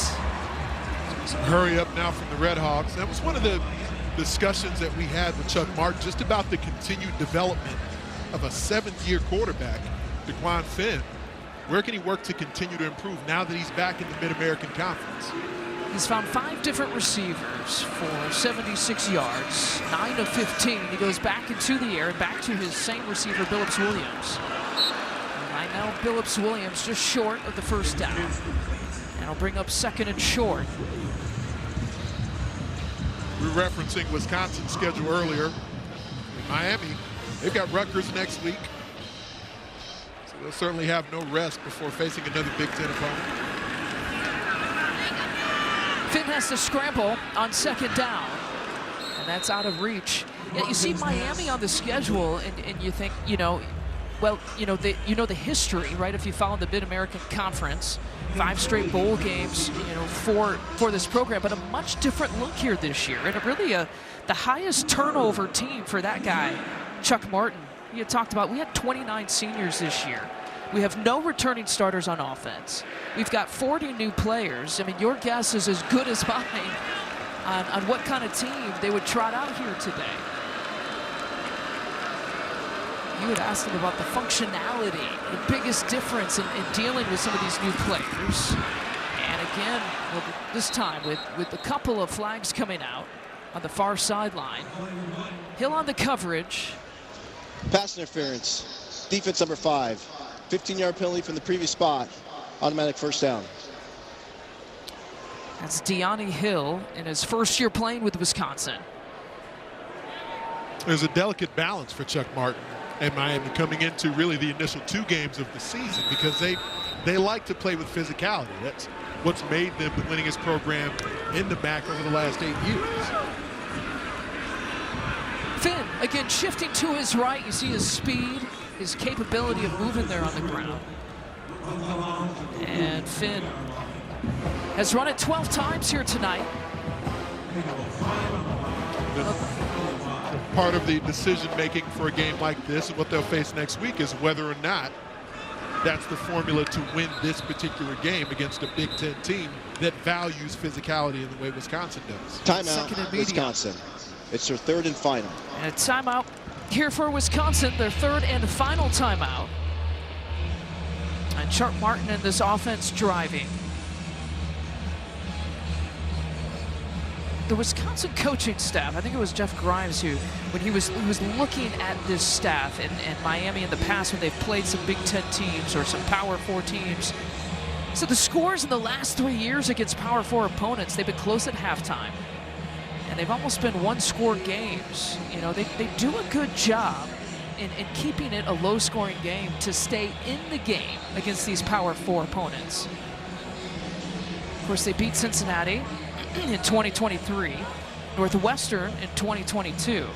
Some hurry up now from the Red Hawks. That was one of the discussions that we had with Chuck Martin just about the continued development of a 7th-year quarterback, DeQuan Finn. Where can he work to continue to improve now that he's back in the Mid-American Conference? He's found 5 different receivers for 76 yards, 9 of 15. He goes back into the air, back to his same receiver, Phillips Williams. And right now, Phillips Williams just short of the first down. And he'll bring up 2nd and short. We were referencing Wisconsin's schedule earlier. Miami, they've got Rutgers next week. So they'll certainly have no rest before facing another Big Ten opponent. Finn has to scramble on 2nd down, and that's out of reach. Yeah, you see Miami on the schedule, and you think, well, the history, right? If you follow the Mid-American Conference, 5 straight bowl games, for this program, but a much different look here this year, and really the highest turnover team for that guy, Chuck Martin. We had talked about, we had 29 seniors this year. We have no returning starters on offense. We've got 40 new players. I mean, your guess is as good as mine on what kind of team they would trot out here today. You had asked him about the functionality, the biggest difference in dealing with some of these new players. And again, well, this time with a couple of flags coming out on the far sideline. Hill on the coverage. Pass interference. Defense number 5. 15-yard penalty from the previous spot. Automatic first down. That's Deani Hill in his first year playing with Wisconsin. There's a delicate balance for Chuck Martin and Miami coming into really the initial 2 games of the season, because they like to play with physicality. That's what's made them the winningest program in the MAC over the last 8 years. Finn again shifting to his right. You see his speed, his capability of moving there on the ground. And Finn has run it 12 times here tonight. Part of the decision making for a game like this and what they'll face next week is whether or not that's the formula to win this particular game against a Big Ten team that values physicality in the way Wisconsin does. Timeout, Wisconsin. It's their 3rd and final. And a timeout here for Wisconsin, their 3rd and final timeout. And Chuck Martin and this offense driving. The Wisconsin coaching staff, I think it was Jeff Grimes who, when he was looking at this staff in Miami in the past when they've played some Big Ten teams or some Power 4 teams. So the scores in the last 3 years against Power 4 opponents, they've been close at halftime. And they've almost been 1-score games. You know, they do a good job in keeping it a low-scoring game to stay in the game against these Power 4 opponents. Of course, they beat Cincinnati in 2023, Northwestern in 2022.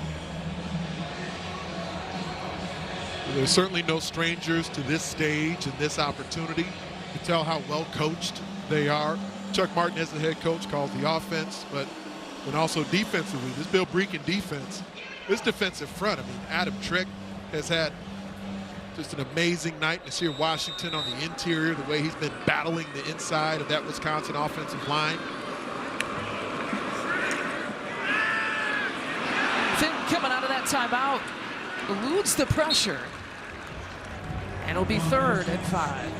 There's certainly no strangers to this stage and this opportunity. You can tell how well coached they are. Chuck Martin, as the head coach, calls the offense, but when also defensively, this Bill Breakin defense, this defensive front, I mean, Adam Trick has had just an amazing night. Nasir Washington on the interior, the way he's been battling the inside of that Wisconsin offensive line. Finn coming out of that timeout, eludes the pressure, and it'll be 3rd and 5.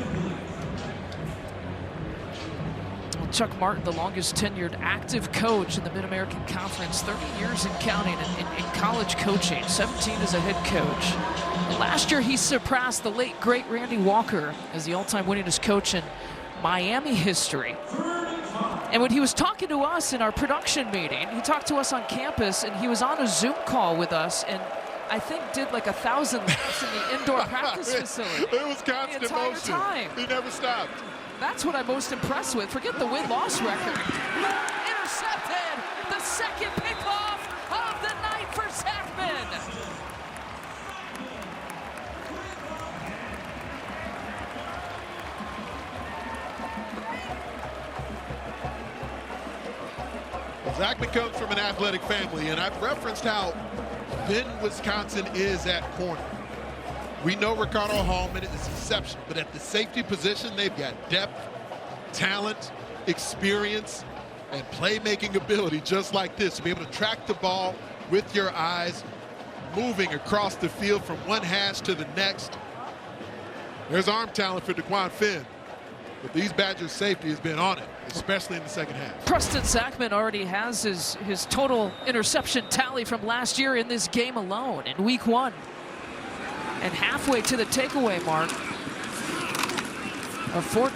Well, Chuck Martin, the longest tenured active coach in the Mid-American Conference, 30 years in counting in college coaching, 17 as a head coach. Last year, he surpassed the late, great Randy Walker as the all-time winningest coach in Miami history. And when he was talking to us in our production meeting, he talked to us on campus, and he was on a Zoom call with us, and I think did like 1,000 laps in the indoor practice facility. It was constant the entire motion. time. He never stopped. That's what I'm most impressed with. Forget the win-loss record. Intercepted! The 2nd pickoff of the night for Zachman. Zachman comes from an athletic family, and I've referenced how thin Wisconsin is at corner. We know Ricardo Hallman is exceptional, but at the safety position, they've got depth, talent, experience, and playmaking ability just like this, to be able to track the ball with your eyes, moving across the field from one hash to the next. There's arm talent for DeQuan Finn, but these Badgers safety has been on it, especially in the second half. Preston Zachman already has his total interception tally from last year in this game alone in week 1. And halfway to the takeaway mark of 4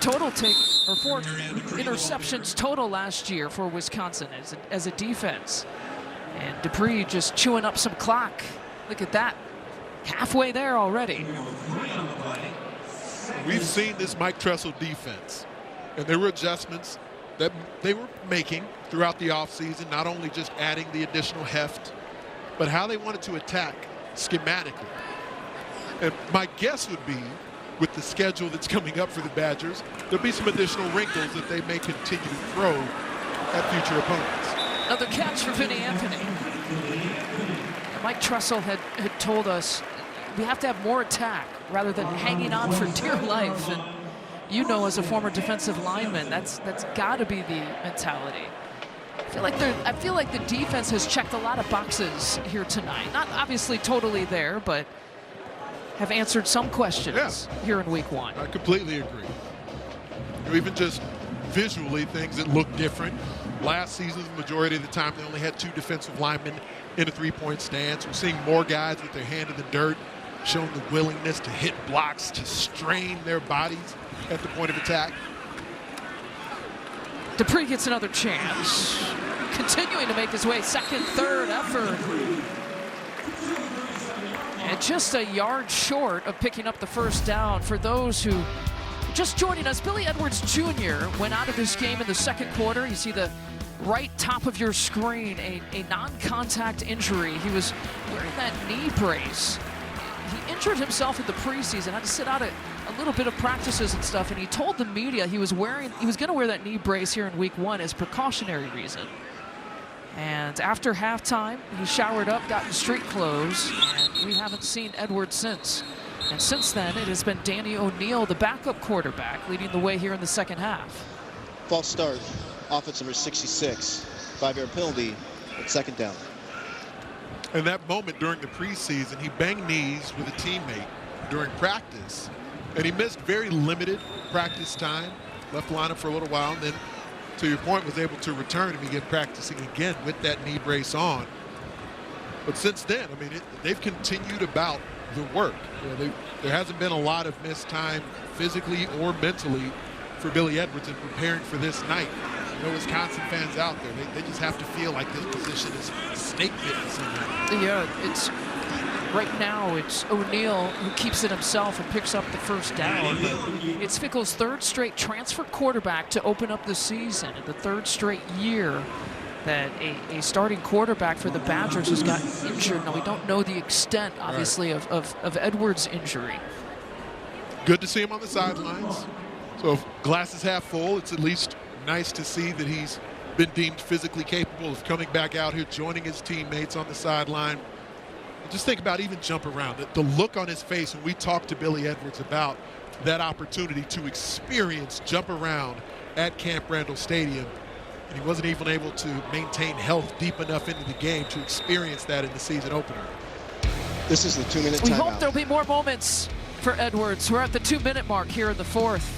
interceptions total last year for Wisconsin as a defense. And Dupree just chewing up some clock. Look at that. Halfway there already. We've seen this Mike Tressel defense, and there were adjustments that they were making throughout the offseason, not only just adding the additional heft, but how they wanted to attack schematically. And my guess would be, with the schedule that's coming up for the Badgers, there'll be some additional wrinkles that they may continue to throw at future opponents. Another catch for Vinny Anthony. Mike Tressel had told us we have to have more attack rather than hanging on for dear life. And you know, as a former defensive lineman, that's got to be the mentality. I feel like the defense has checked a lot of boxes here tonight. Not obviously totally there, but have answered some questions here in week 1. I completely agree. Even just visually, things that look different. Last season, the majority of the time, they only had 2 defensive linemen in a 3-point stance. We're seeing more guys with their hand in the dirt, showing the willingness to hit blocks, to strain their bodies at the point of attack. Dupree gets another chance, continuing to make his way, second, third effort. And just a yard short of picking up the first down. For those who just joining us, Billy Edwards Jr. went out of this game in the second quarter. You see the right top of your screen, a non-contact injury. He was wearing that knee brace. He injured himself in the preseason, had to sit out a little bit of practices and stuff, and he told the media he was going to wear that knee brace here in week 1 as precautionary reason. And after halftime, he showered up, got in street clothes, and we haven't seen Edwards since. And since then, it has been Danny O'Neal, the backup quarterback, leading the way here in the second half. False start, offense number 66, 5-yard penalty at second down. And that moment during the preseason, he banged knees with a teammate during practice, and he missed very limited practice time, left the lineup for a little while, and then, to your point, was able to return and begin practicing again with that knee brace on. But since then, I mean, they've continued about the work. You know, there hasn't been a lot of missed time physically or mentally for Billy Edwards in preparing for this night. You know, Wisconsin fans out there, they just have to feel like this position is snake bitten somehow. Yeah, it's right now it's O'Neal who keeps it himself and picks up the first down. It's Fickell's 3rd straight transfer quarterback to open up the season, and the 3rd straight year that a starting quarterback for the Badgers has gotten injured. Now, we don't know the extent, obviously, of Edwards' injury. Good to see him on the sidelines. So if glass is half full, it's at least nice to see that he's been deemed physically capable of coming back out here, joining his teammates on the sideline. Just think about even jump around. The look on his face when we talked to Billy Edwards about that opportunity to experience jump around at Camp Randall Stadium. And he wasn't even able to maintain health deep enough into the game to experience that in the season opener. This is the 2-minute timeout. We hope there'll be more moments for Edwards. We're at the 2-minute mark here in the 4th.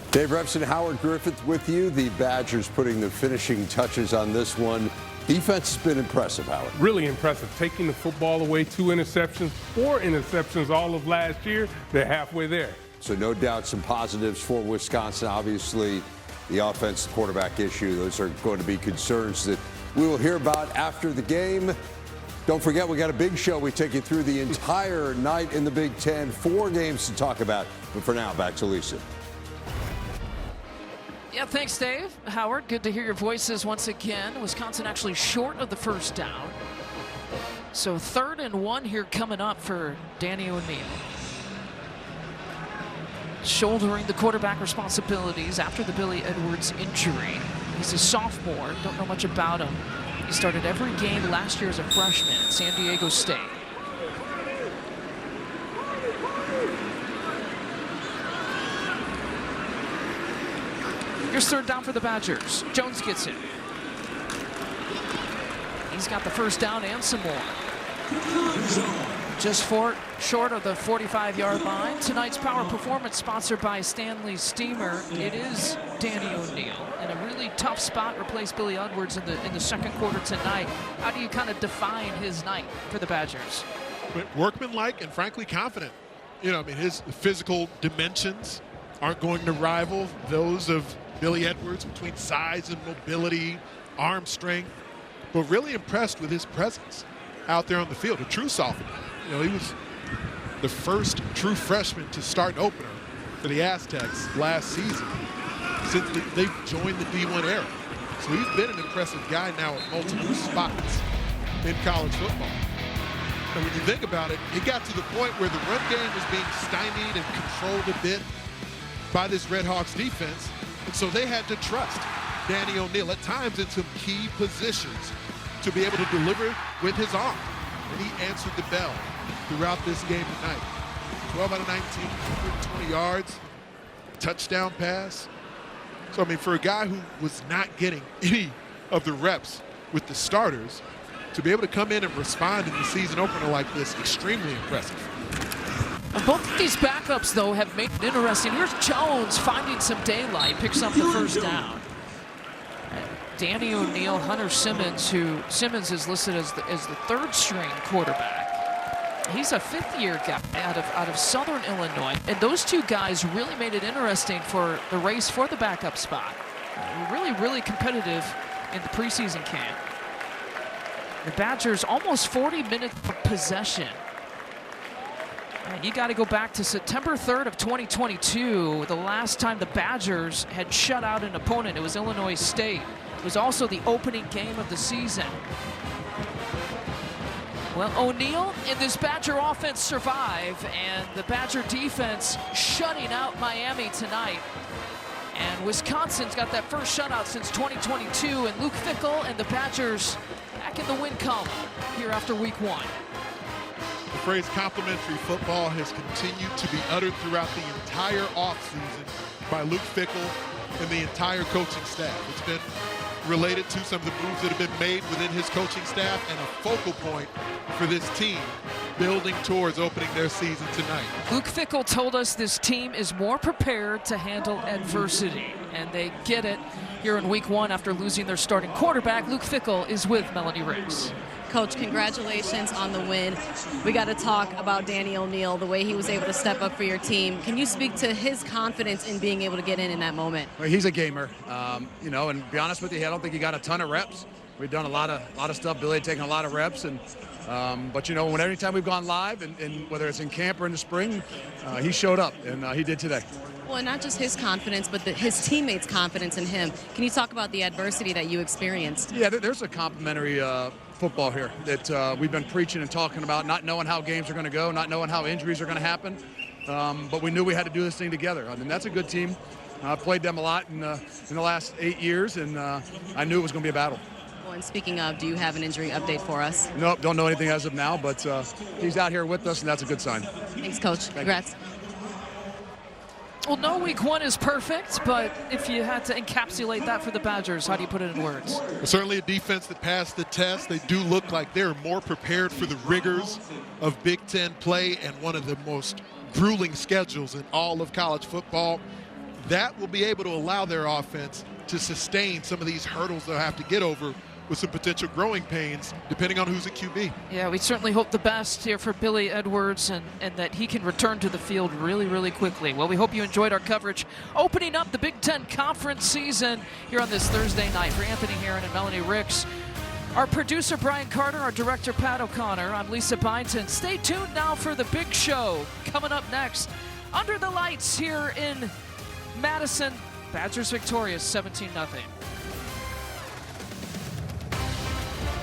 Dave Repson, Howard Griffith with you. The Badgers putting the finishing touches on this one. Defense has been impressive, Howard. Really impressive. Taking the football away, 2 interceptions, 4 interceptions all of last year. They're halfway there. So no doubt some positives for Wisconsin. Obviously, the offense, the quarterback issue, those are going to be concerns that we will hear about after the game. Don't forget, we got a big show. We take you through the entire night in the Big Ten. 4 games to talk about. But for now, back to Lisa. Yeah, thanks, Dave. Howard, good to hear your voices once again. Wisconsin actually short of the first down. So 3rd and 1 here coming up for Danny O'Neal. Shouldering the quarterback responsibilities after the Billy Edwards injury. He's a sophomore, don't know much about him. He started every game last year as a freshman at San Diego State. Here's 3rd down for the Badgers. Jones gets it. He's got the first down and some more. Just short of the 45-yard line. Tonight's Power Performance sponsored by Stanley Steamer. It is Danny O'Neal in a really tough spot. Replaced Billy Edwards in the second quarter tonight. How do you kind of define his night for the Badgers? Workmanlike and frankly confident. You know, I mean, his physical dimensions aren't going to rival those of Billy Edwards between size and mobility, arm strength, but really impressed with his presence out there on the field. A true sophomore. You know, he was the first true freshman to start an opener for the Aztecs last season since they've joined the D1 era. So he's been an impressive guy now at multiple spots in college football. And when you think about it, it got to the point where the run game was being stymied and controlled a bit by this Red Hawks defense. And so they had to trust Danny O'Neal at times in some key positions to be able to deliver with his arm. And he answered the bell throughout this game tonight. 12 out of 19, 120 yards, touchdown pass. So, I mean, for a guy who was not getting any of the reps with the starters, to be able to come in and respond in the season opener like this, extremely impressive. Both of these backups, though, have made it interesting. Here's Jones finding some daylight, picks up the first down. Danny O'Neal, Hunter Simmons, who Simmons is listed as the third-string quarterback. He's a fifth-year guy out of Southern Illinois. And those two guys really made it interesting for the race for the backup spot. Really competitive in the preseason camp. The Badgers almost 40 minutes of possession. And you got to go back to September 3rd of 2022, the last time the Badgers had shut out an opponent. It was Illinois State. It was also the opening game of the season. Well, O'Neal and this Badger offense survive, and the Badger defense shutting out Miami tonight. And Wisconsin's got that first shutout since 2022, and Luke Fickell and the Badgers back in the win column here after week 1. The phrase complimentary football has continued to be uttered throughout the entire offseason by Luke Fickell and the entire coaching staff. It's been related to some of the moves that have been made within his coaching staff and a focal point for this team building towards opening their season tonight. Luke Fickell told us this team is more prepared to handle adversity, and they get it here in week 1 after losing their starting quarterback. Luke Fickell is with Melanie Ricks. Coach, congratulations on the win. We got to talk about Danny O'Neal, the way he was able to step up for your team. Can you speak to his confidence in being able to get in that moment? Well, he's a gamer, you know, and to be honest with you, I don't think he got a ton of reps. We've done a lot of stuff. Billy had taken a lot of reps, and but you know, anytime we've gone live, and whether it's in camp or in the spring, he showed up, and he did today. Well, and not just his confidence, but his teammates' confidence in him. Can you talk about the adversity that you experienced? Yeah, there's a complimentary football here that we've been preaching and talking about, not knowing how games are going to go, not knowing how injuries are going to happen, but we knew we had to do this thing together. I mean, that's a good team. I've played them a lot in the last 8 years, and I knew it was going to be a battle. Well, and speaking of, do you have an injury update for us? Nope, don't know anything as of now, but he's out here with us, and that's a good sign. Thanks, Coach. Congrats. Well, no week 1 is perfect, but if you had to encapsulate that for the Badgers, how do you put it in words? Well, certainly a defense that passed the test. They do look like they're more prepared for the rigors of Big Ten play and one of the most grueling schedules in all of college football. That will be able to allow their offense to sustain some of these hurdles they'll have to get over with some potential growing pains, depending on who's at QB. Yeah, we certainly hope the best here for Billy Edwards and that he can return to the field really quickly. Well, we hope you enjoyed our coverage opening up the Big Ten Conference season here on this Thursday night. For Anthony Herron and Melanie Ricks, our producer Brian Carter, our director Pat O'Connor, I'm Lisa Byington. Stay tuned now for the big show coming up next. Under the lights here in Madison, Badgers victorious 17-0.